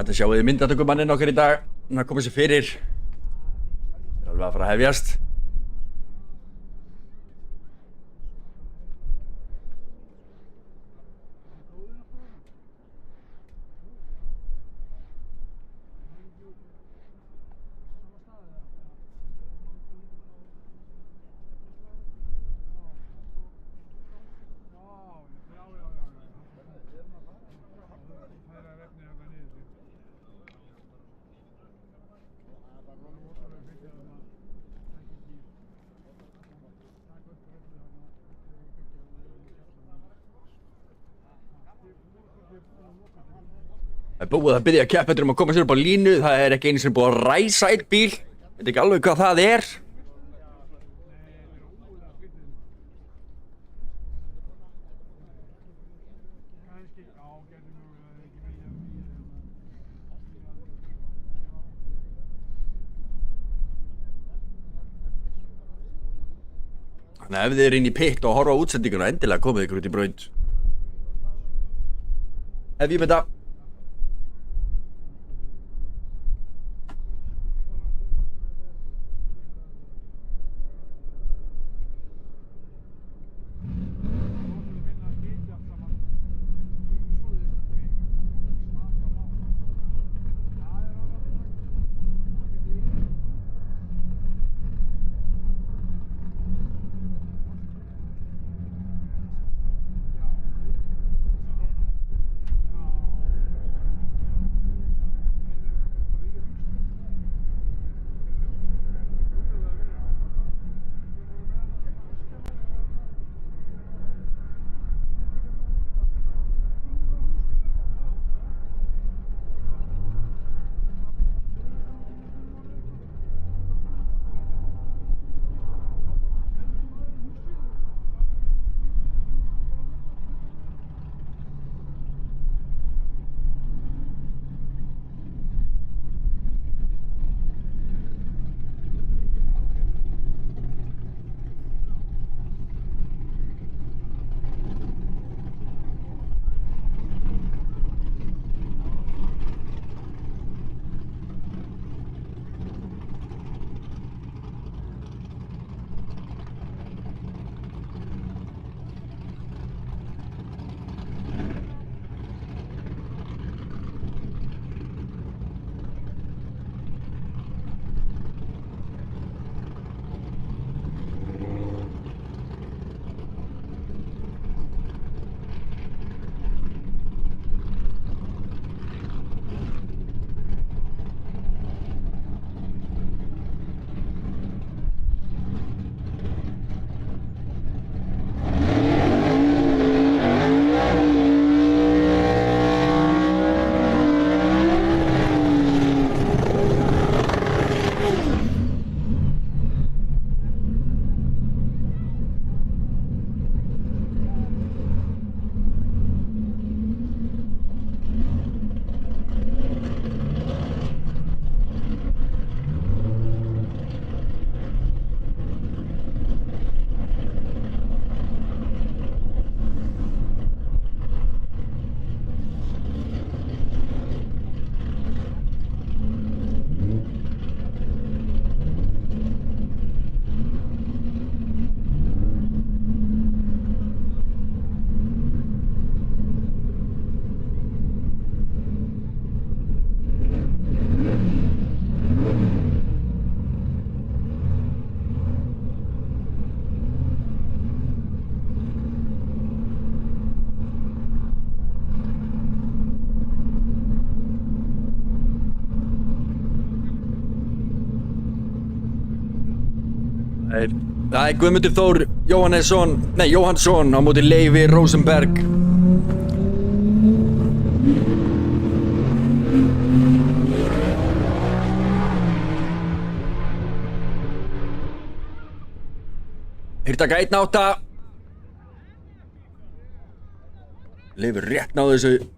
Þetta sjáum við myndatökumanninn okkar í dag. Hann komið sér fyrir. Það er alveg að fara að hefjast. Það er búið að biðja keppendur að koma sér upp á línu. Það er ekki einu sem búið að ræsa einn bíl. Ég veit ekki alveg hvað það er. Þannig að ef þið eru inn í pitt og horfa á útsendinguna, endilega komið ykkur út í braut. Ef ég með það. Það er Guðmundur Þór Jóhannsson á móti Leifi Rosenberg. Þeir taka 1-8. Leifur rétt náðu þessu.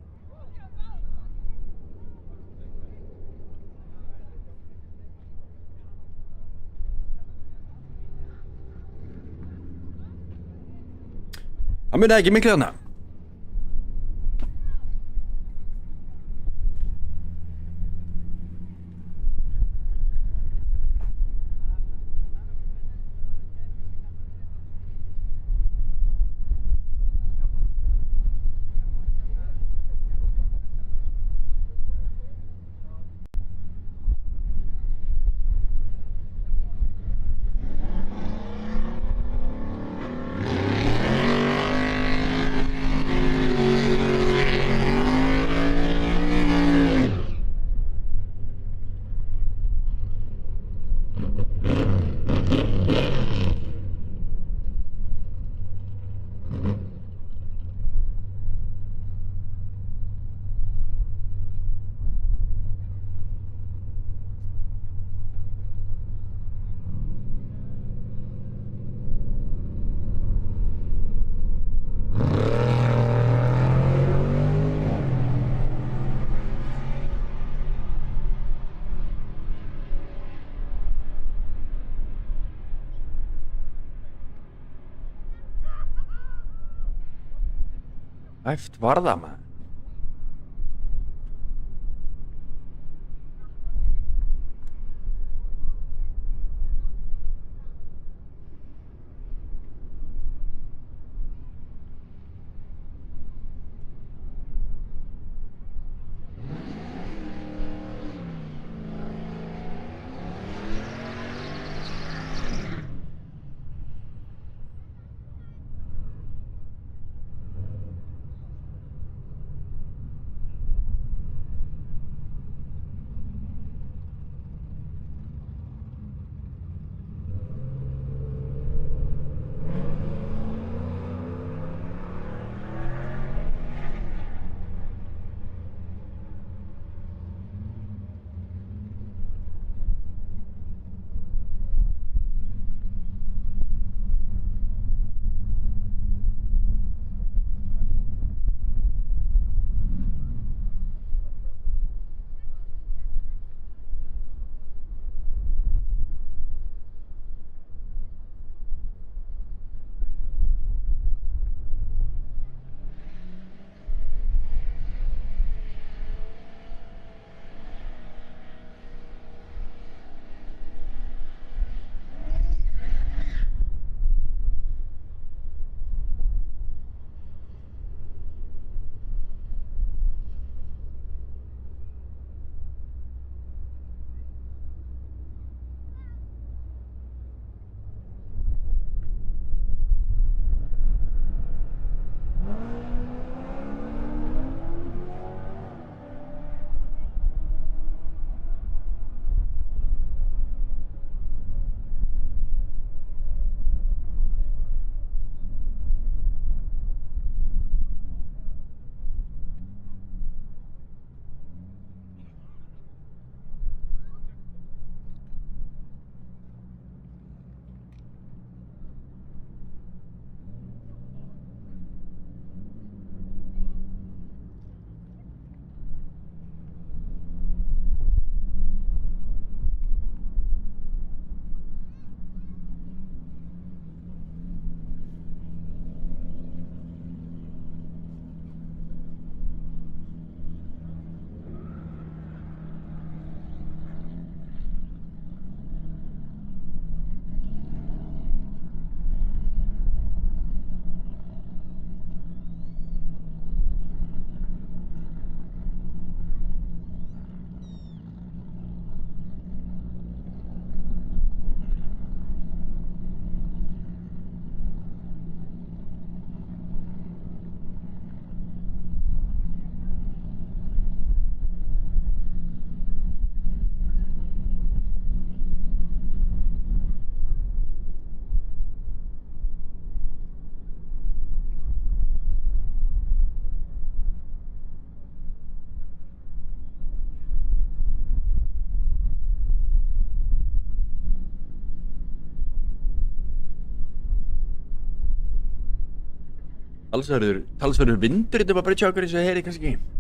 Það munaði ekki miklu þarna. Æft var það maður. Talsverður vindur þetta bara breytja okkur eins og heyri kannski ekki.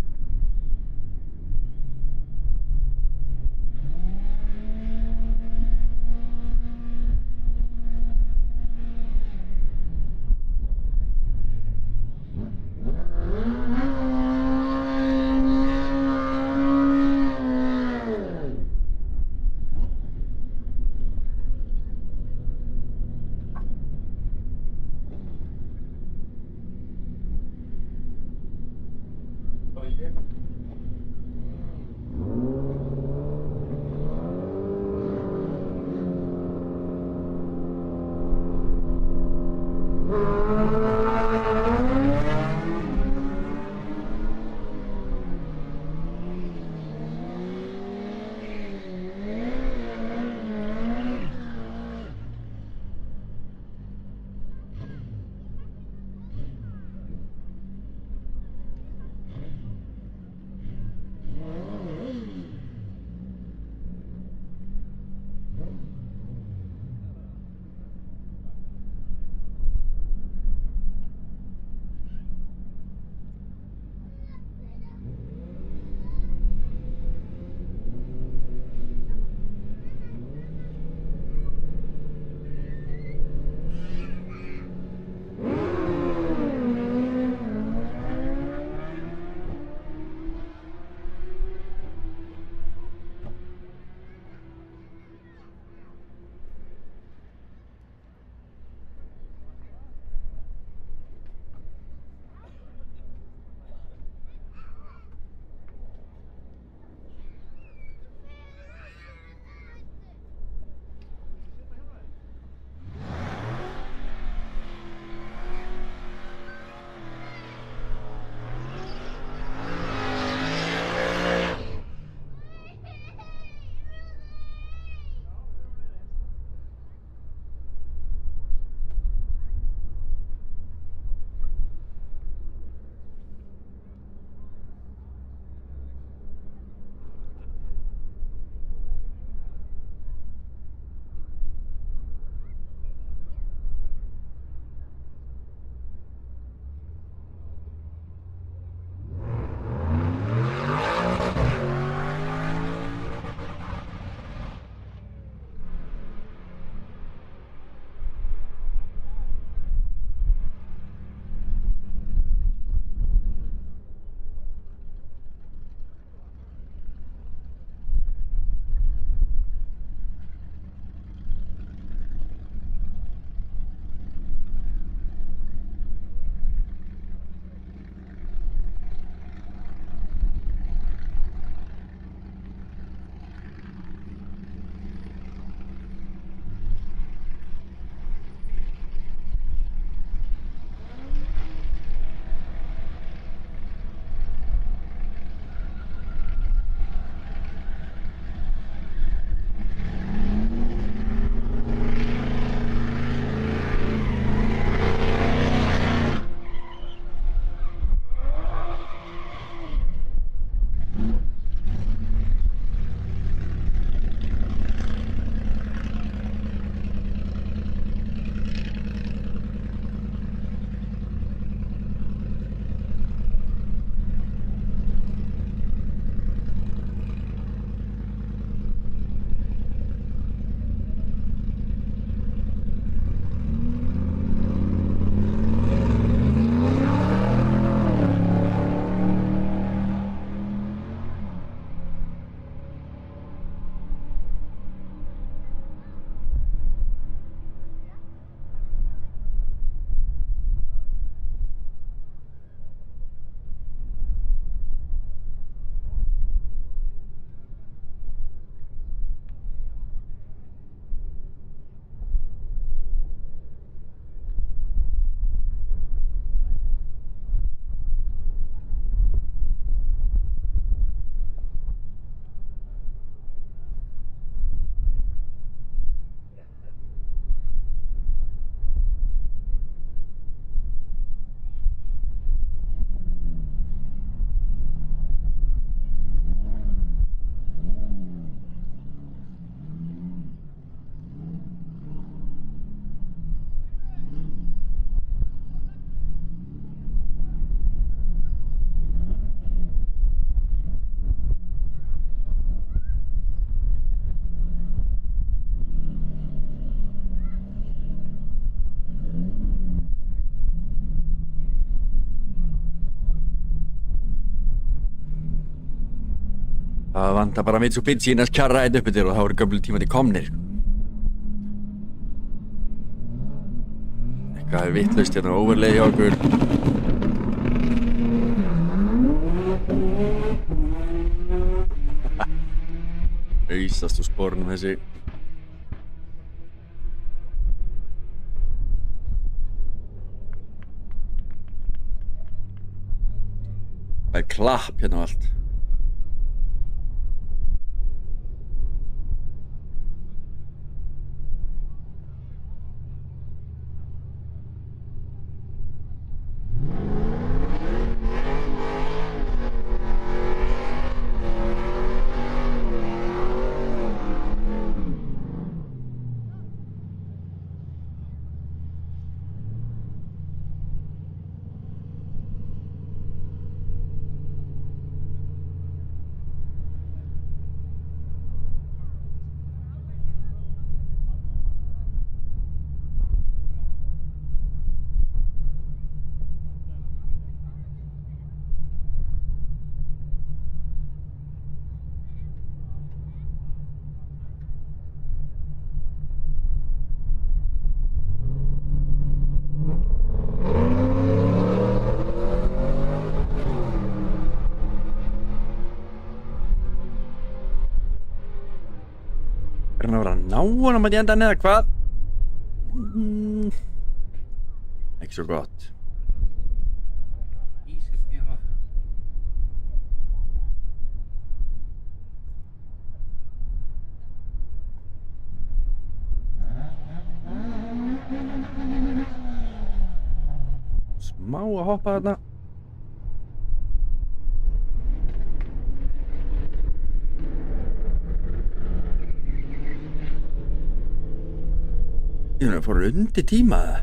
Það vantar bara Mitsubishi næst kjarræði uppi til og þá eru gömlu tímandi komnir. Eitthvað er vitlaust hérna overlay hjá okkur. Auðsast úr sporunum þessi. Það er klapp hérna og allt. Er hann að vera að ná honum að endan eða hvað? Ekki svo gott. Smá að hoppa þarna. Það fór undir tíma það.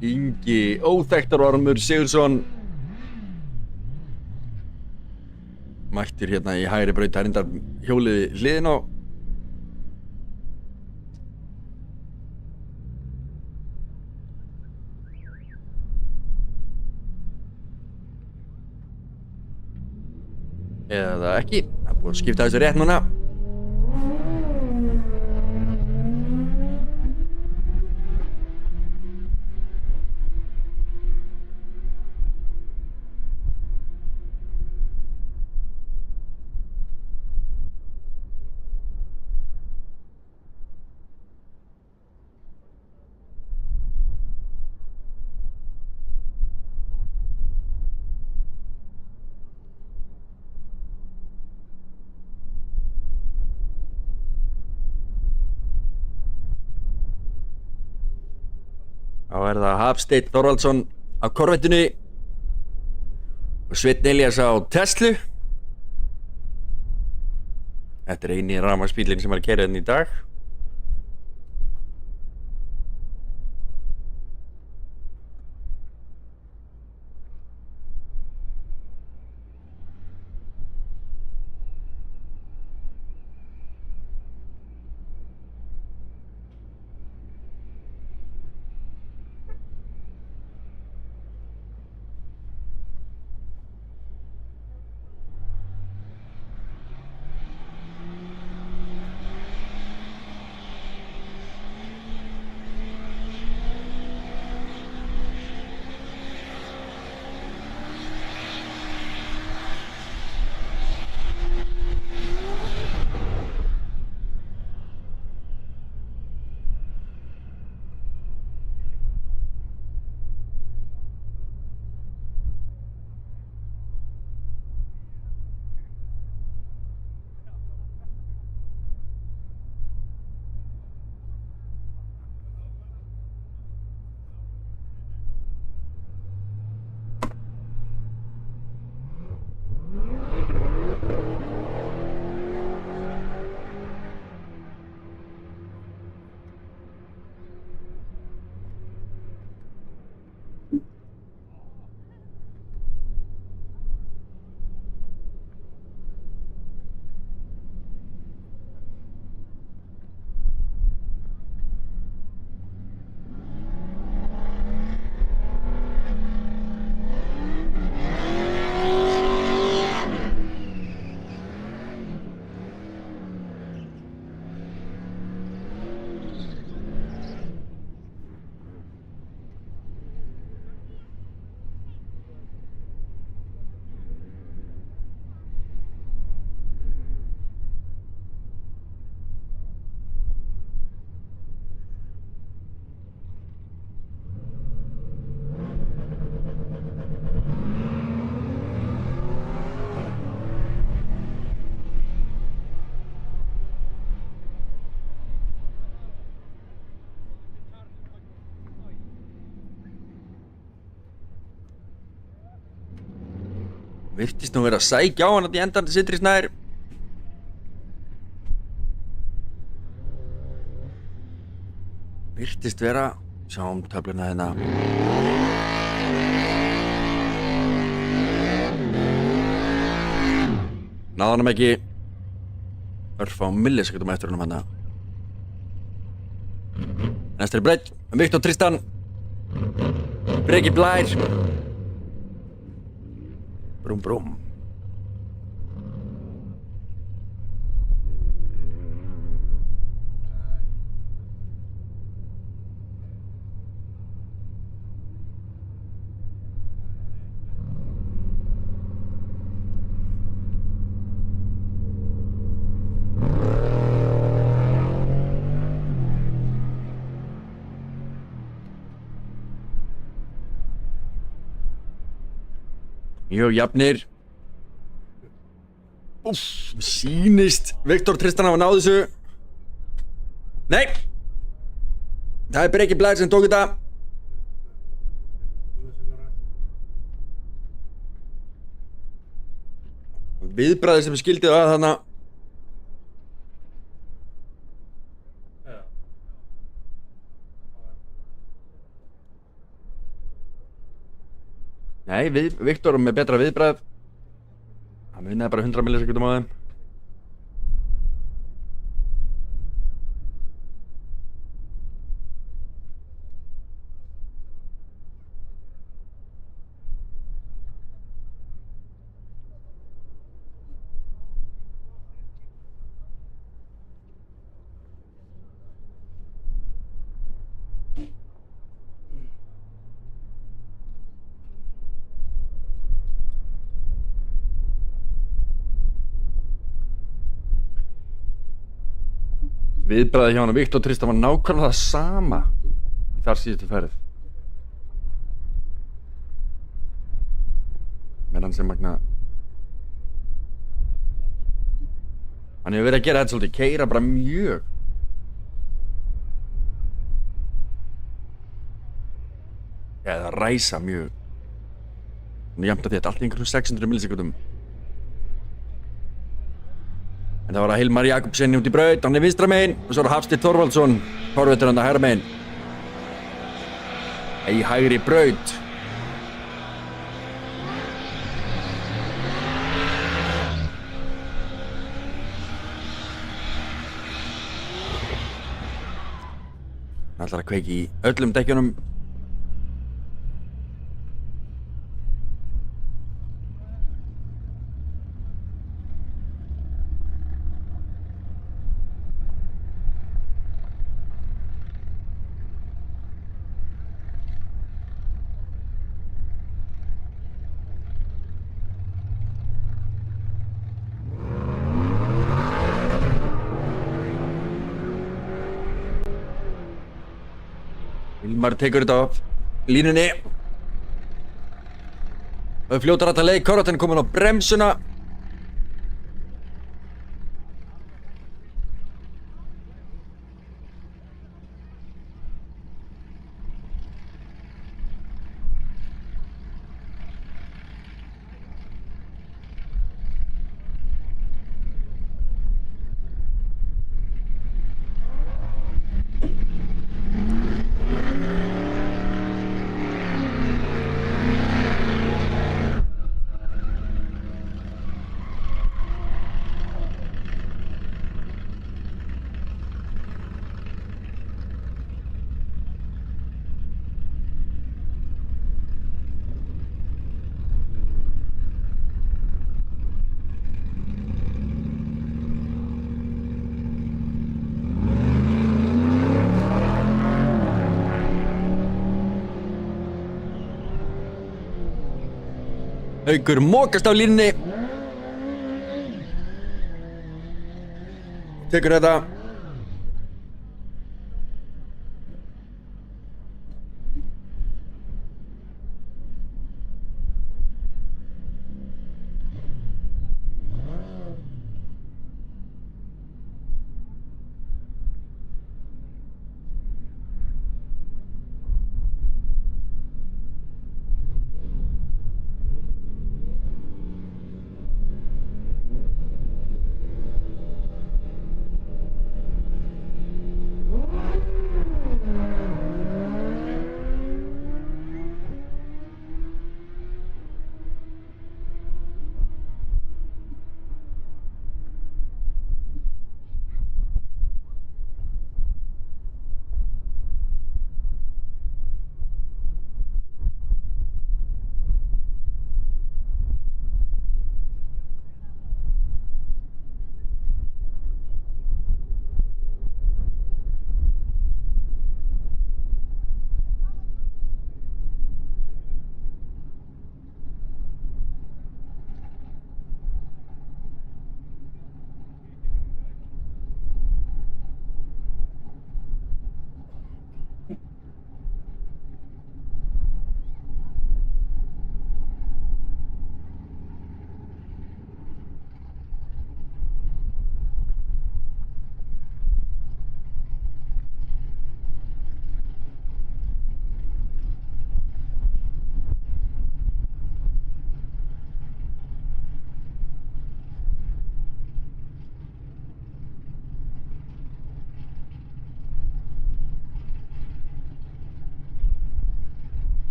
Ingi Óþekktarormur Sigurðsson mættur hérna í hægri braut, það er reyndar hjólið hliðin á. Eða ekki, það er búið að skipta þessu rétt núna. Þá er það Hafsteinn Þorvaldsson á Corvettunni og Sveinn Elías á Tesla. Þetta er eini rafmagnsbíllinn sem er að keyra hérna í dag. Virtist nú vera að sækja á hann í endan Sindri Snær. Virtist vera, sjáum töfluna hérna. Náði hann ekki örfá millisekundum eftir honum hérna. Næstri braut, Viktor Tristan. Breki Blær. Brum brum. Mjög jafnir. Úff, sýnist Viktor Tristan hafa náð þessu. Nei, það er Breki Blær sem tók þetta. Viðbragðið sem skildi það þarna. Nei, Viktor með betra viðbragð. Hann vinnaði bara 100 millisekundum á þeim. Viðbragðið hjá hann og Viktor Tristan var nákvæmlega það sama í þar síðustu ferð. Með hann sem magna. Hann hefur verið að gera þetta svolítið, keyra bara mjög. Eða ræsa mjög. Hann er jafnt að þetta allt í einhverjum 600 millisekundum. En það var að Hilmar Jakobsen út í braut, hann er vinstra megin og svo er Hafsteinn Þorvaldsson, forveitur hann að hægra megin. Í hægri braut. Hann ætlar að kveiki í öllum dekkjunum. Hilmar tekur þetta af línunni. Það er fljótar að leik, Korratinn er komin á bremsuna. Haukur mokast á línunni. Tekur þetta.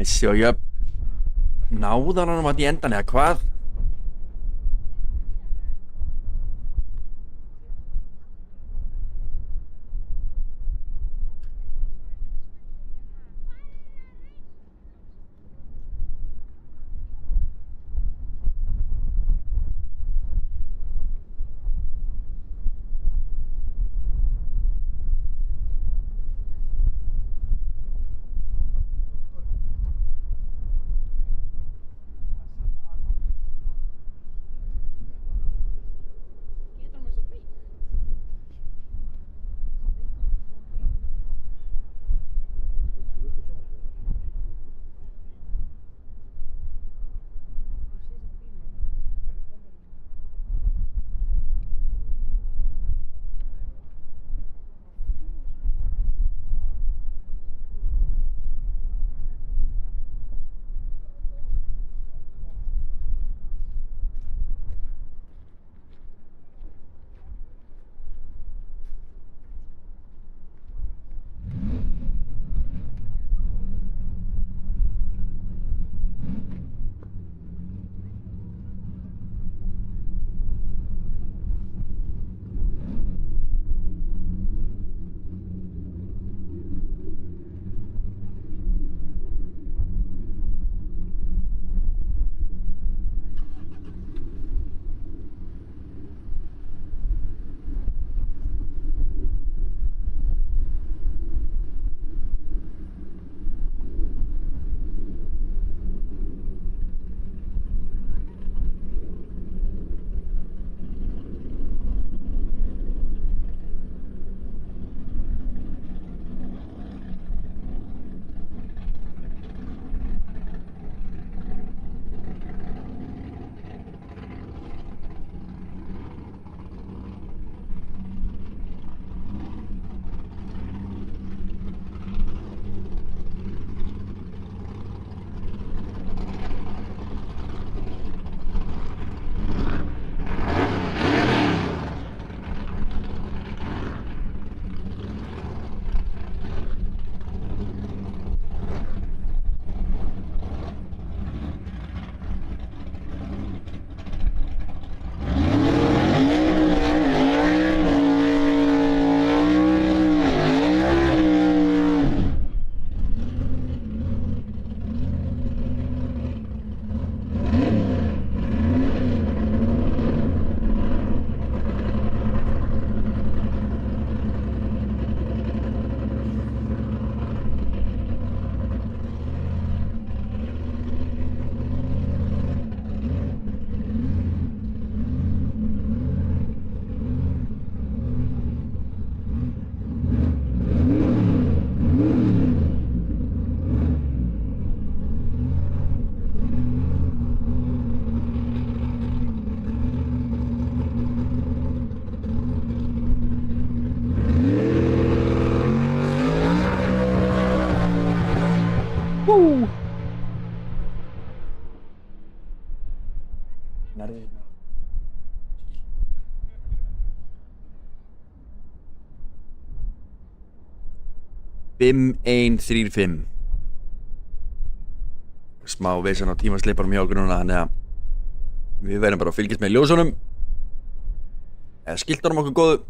Þessi og ég náðan honum að í endan eða hvað? Nærðið hérna. 5135. Smá veisan á tímasleiparum hjá okkur núna, þannig að við verðum bara að fylgjast með ljósunum eða skiltunum okkur góðu.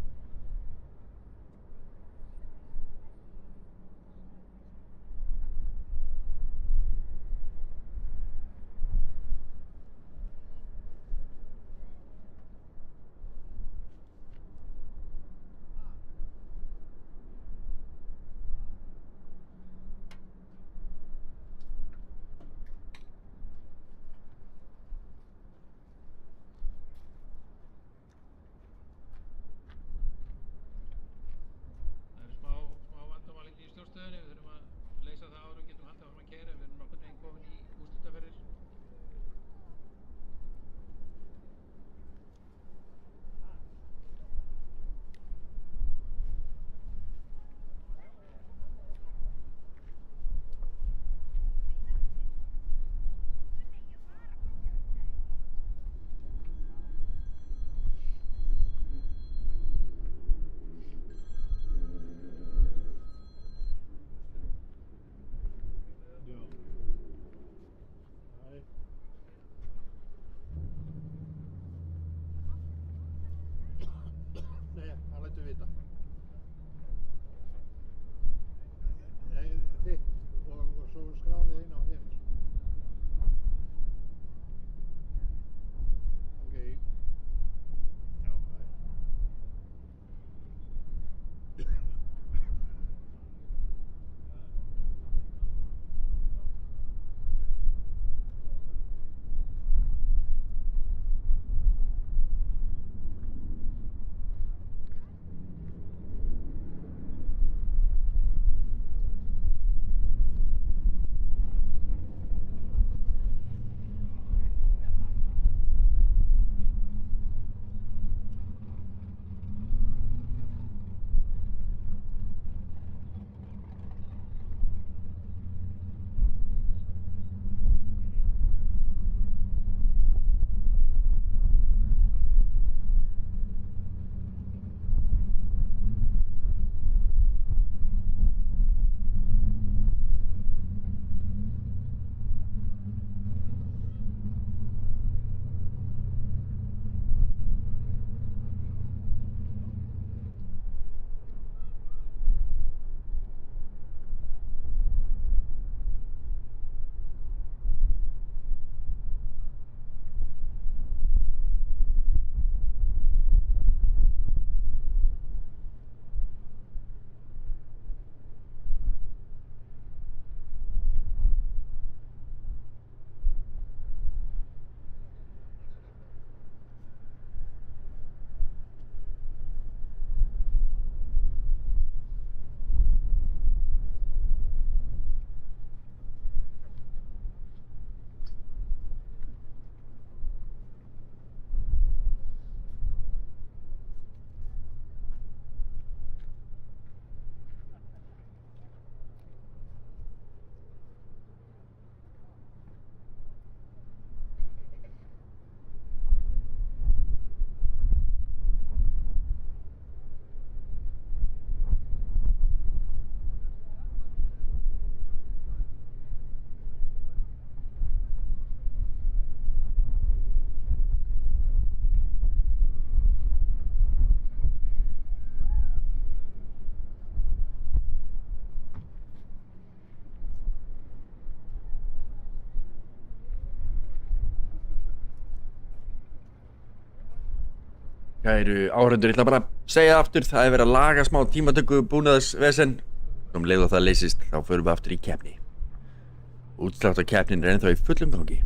Kæru áhörundur, ég ætla bara að segja aftur, það er verið að laga smá tímatöku búnaðarsvesen. Um leið og það leysist, þá förum við aftur í keppni. Útslátt á keppnin er ennþá í fullum gangi.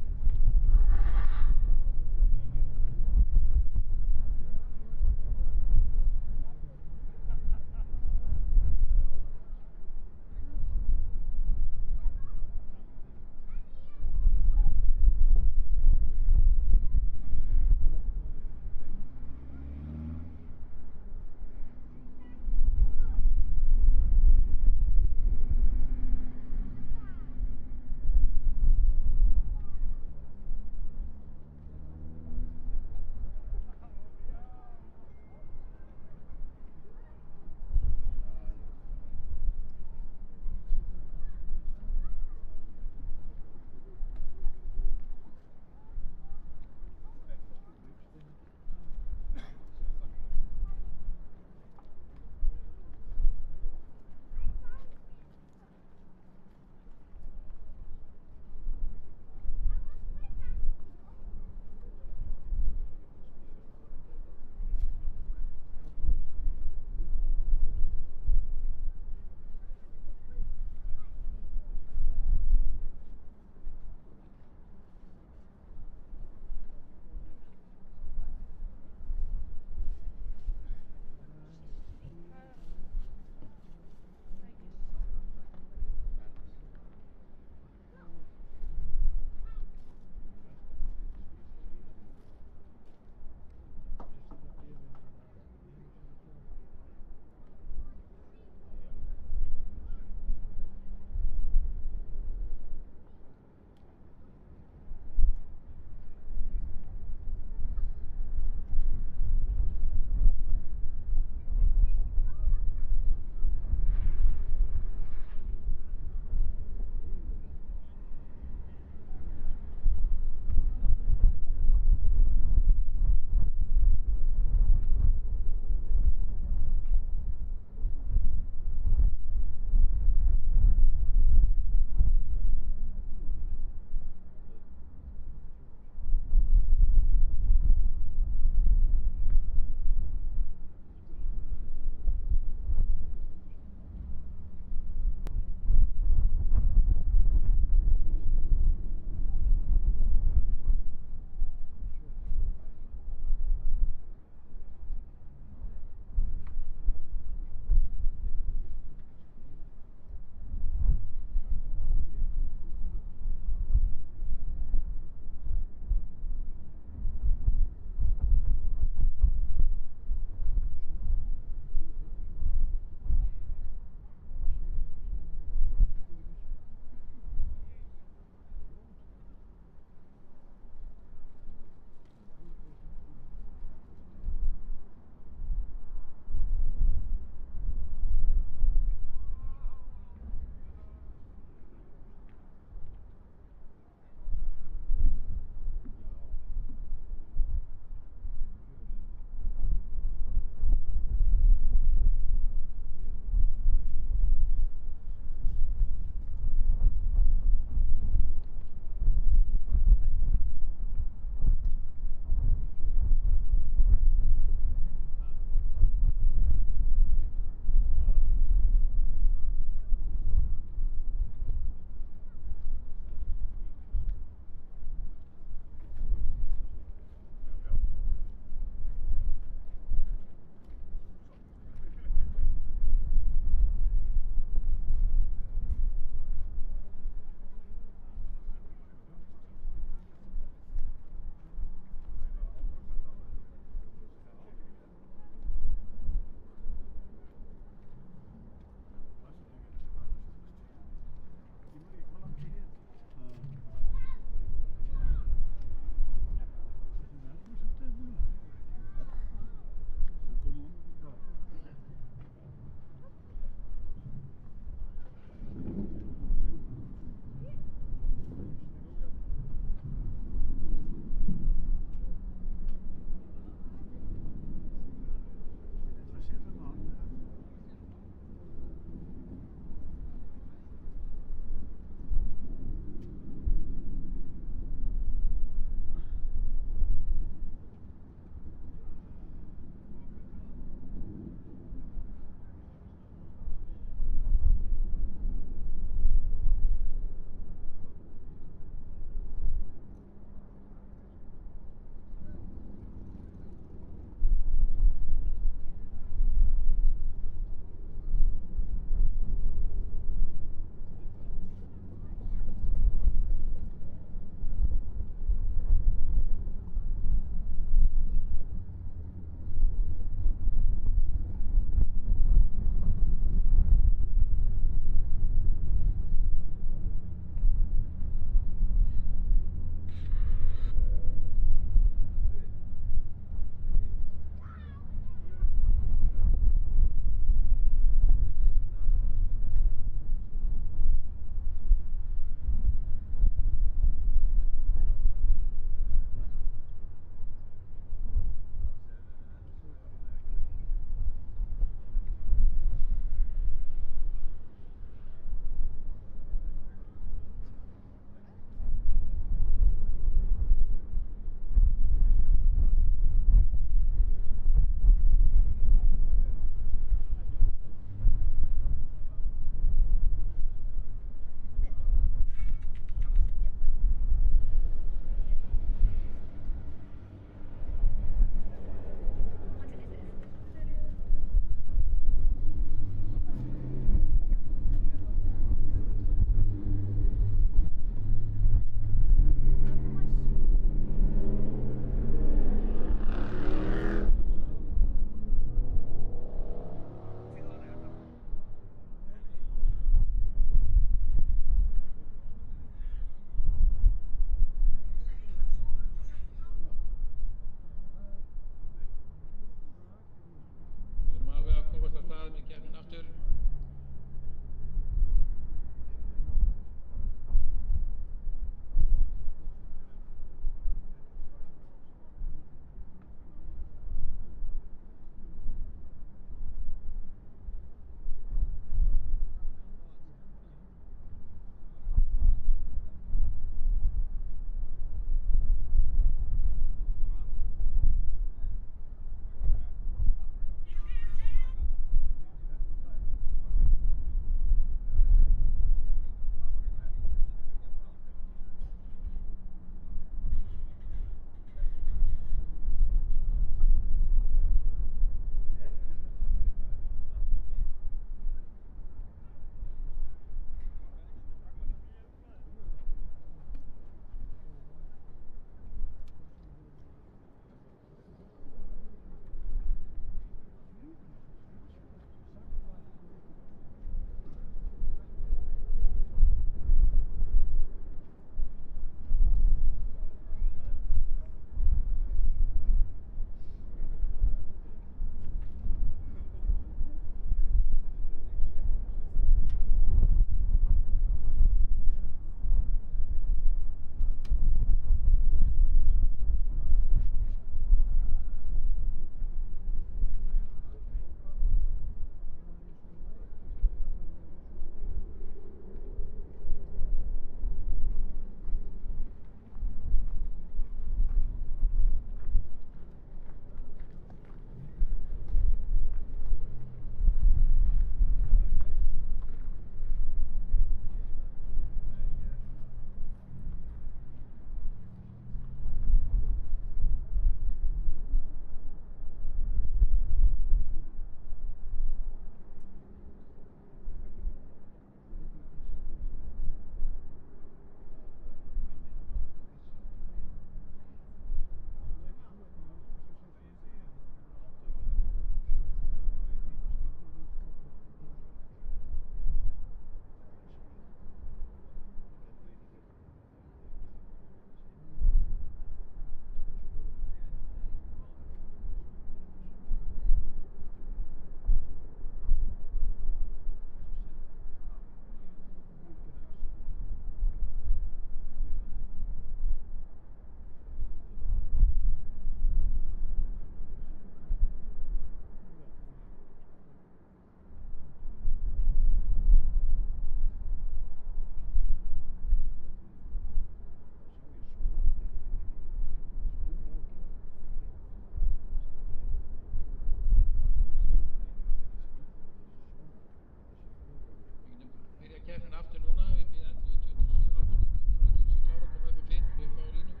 keppnin aftur núna, við bíðum 27, 28, 95, gefur sig klára að koma upp á pit, upp á línu.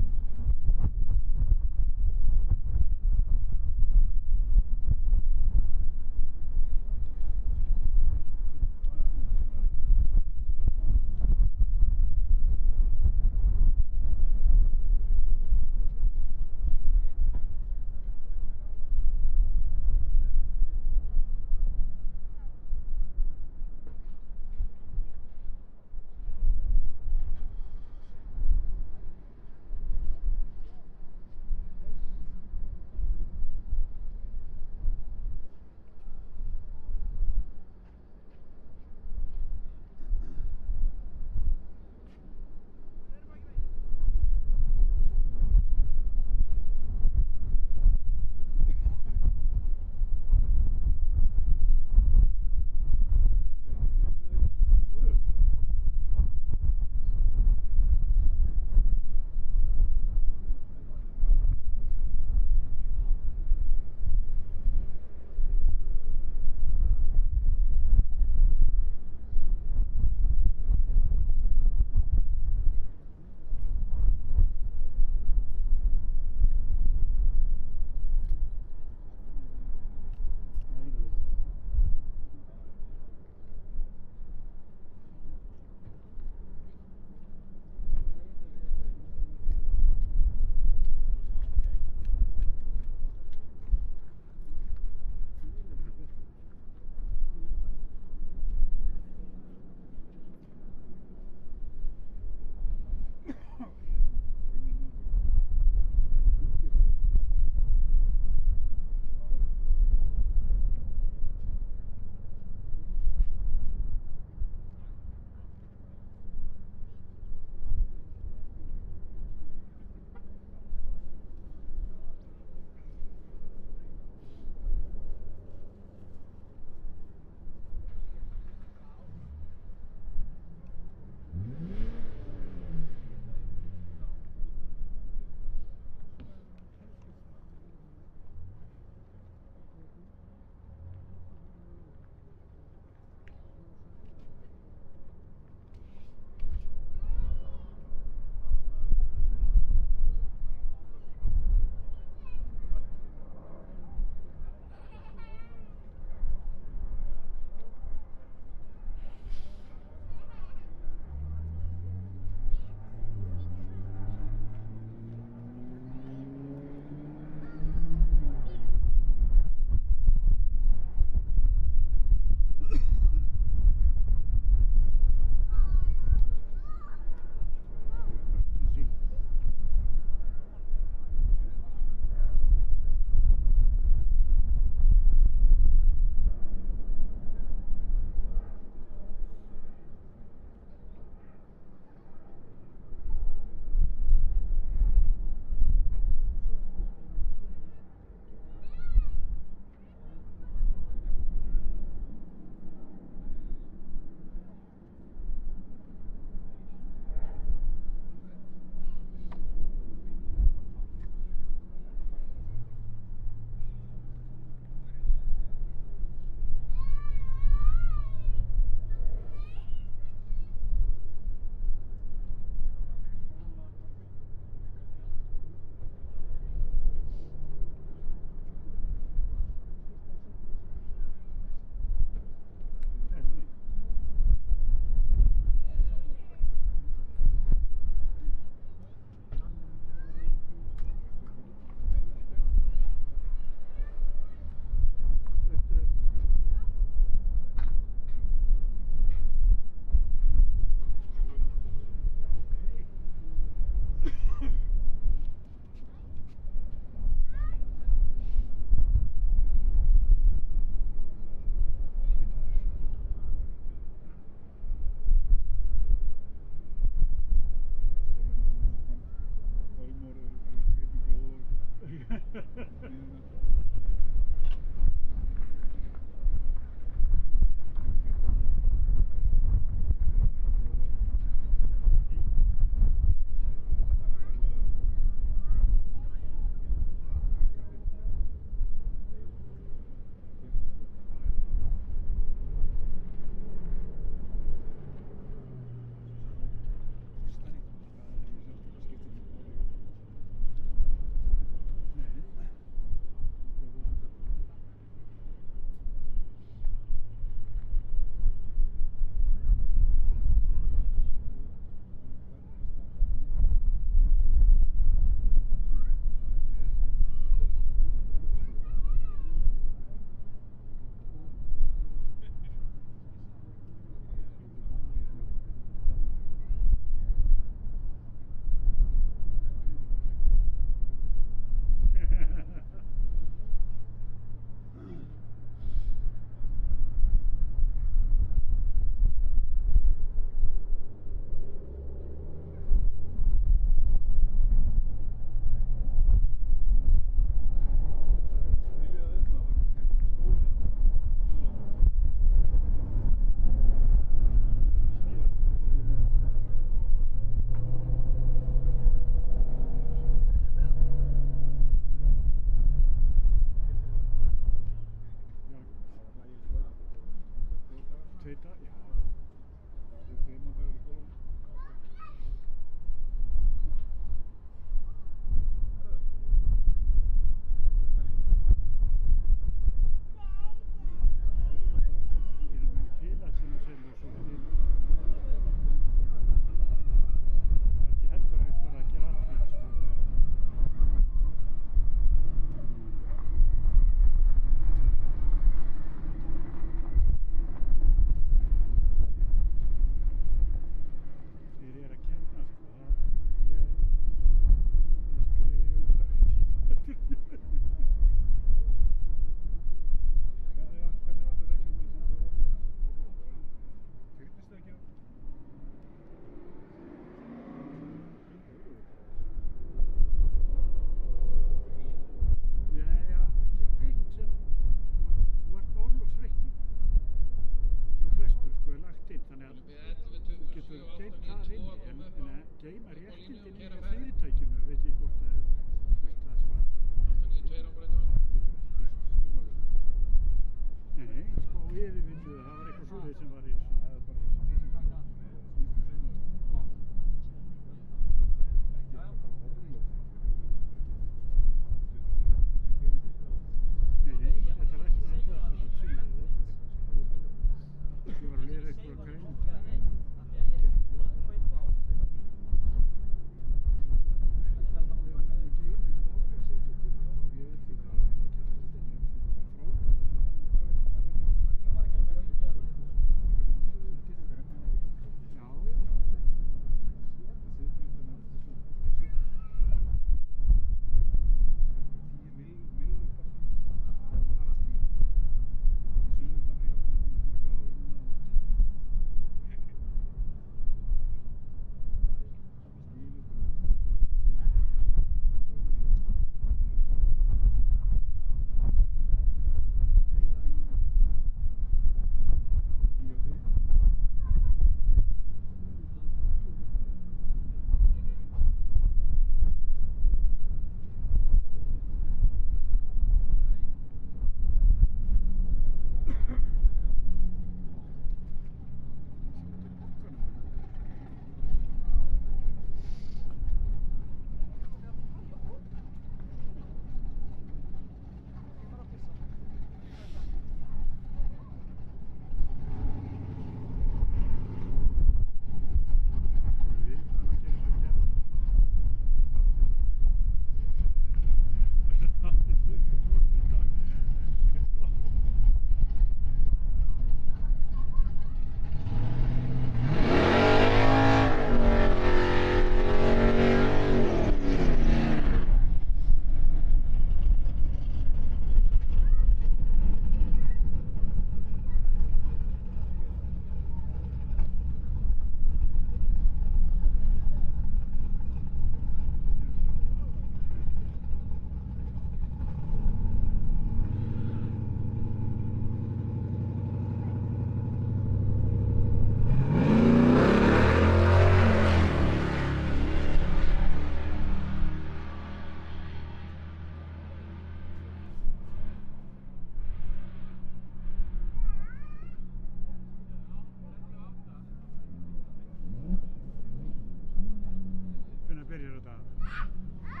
þetta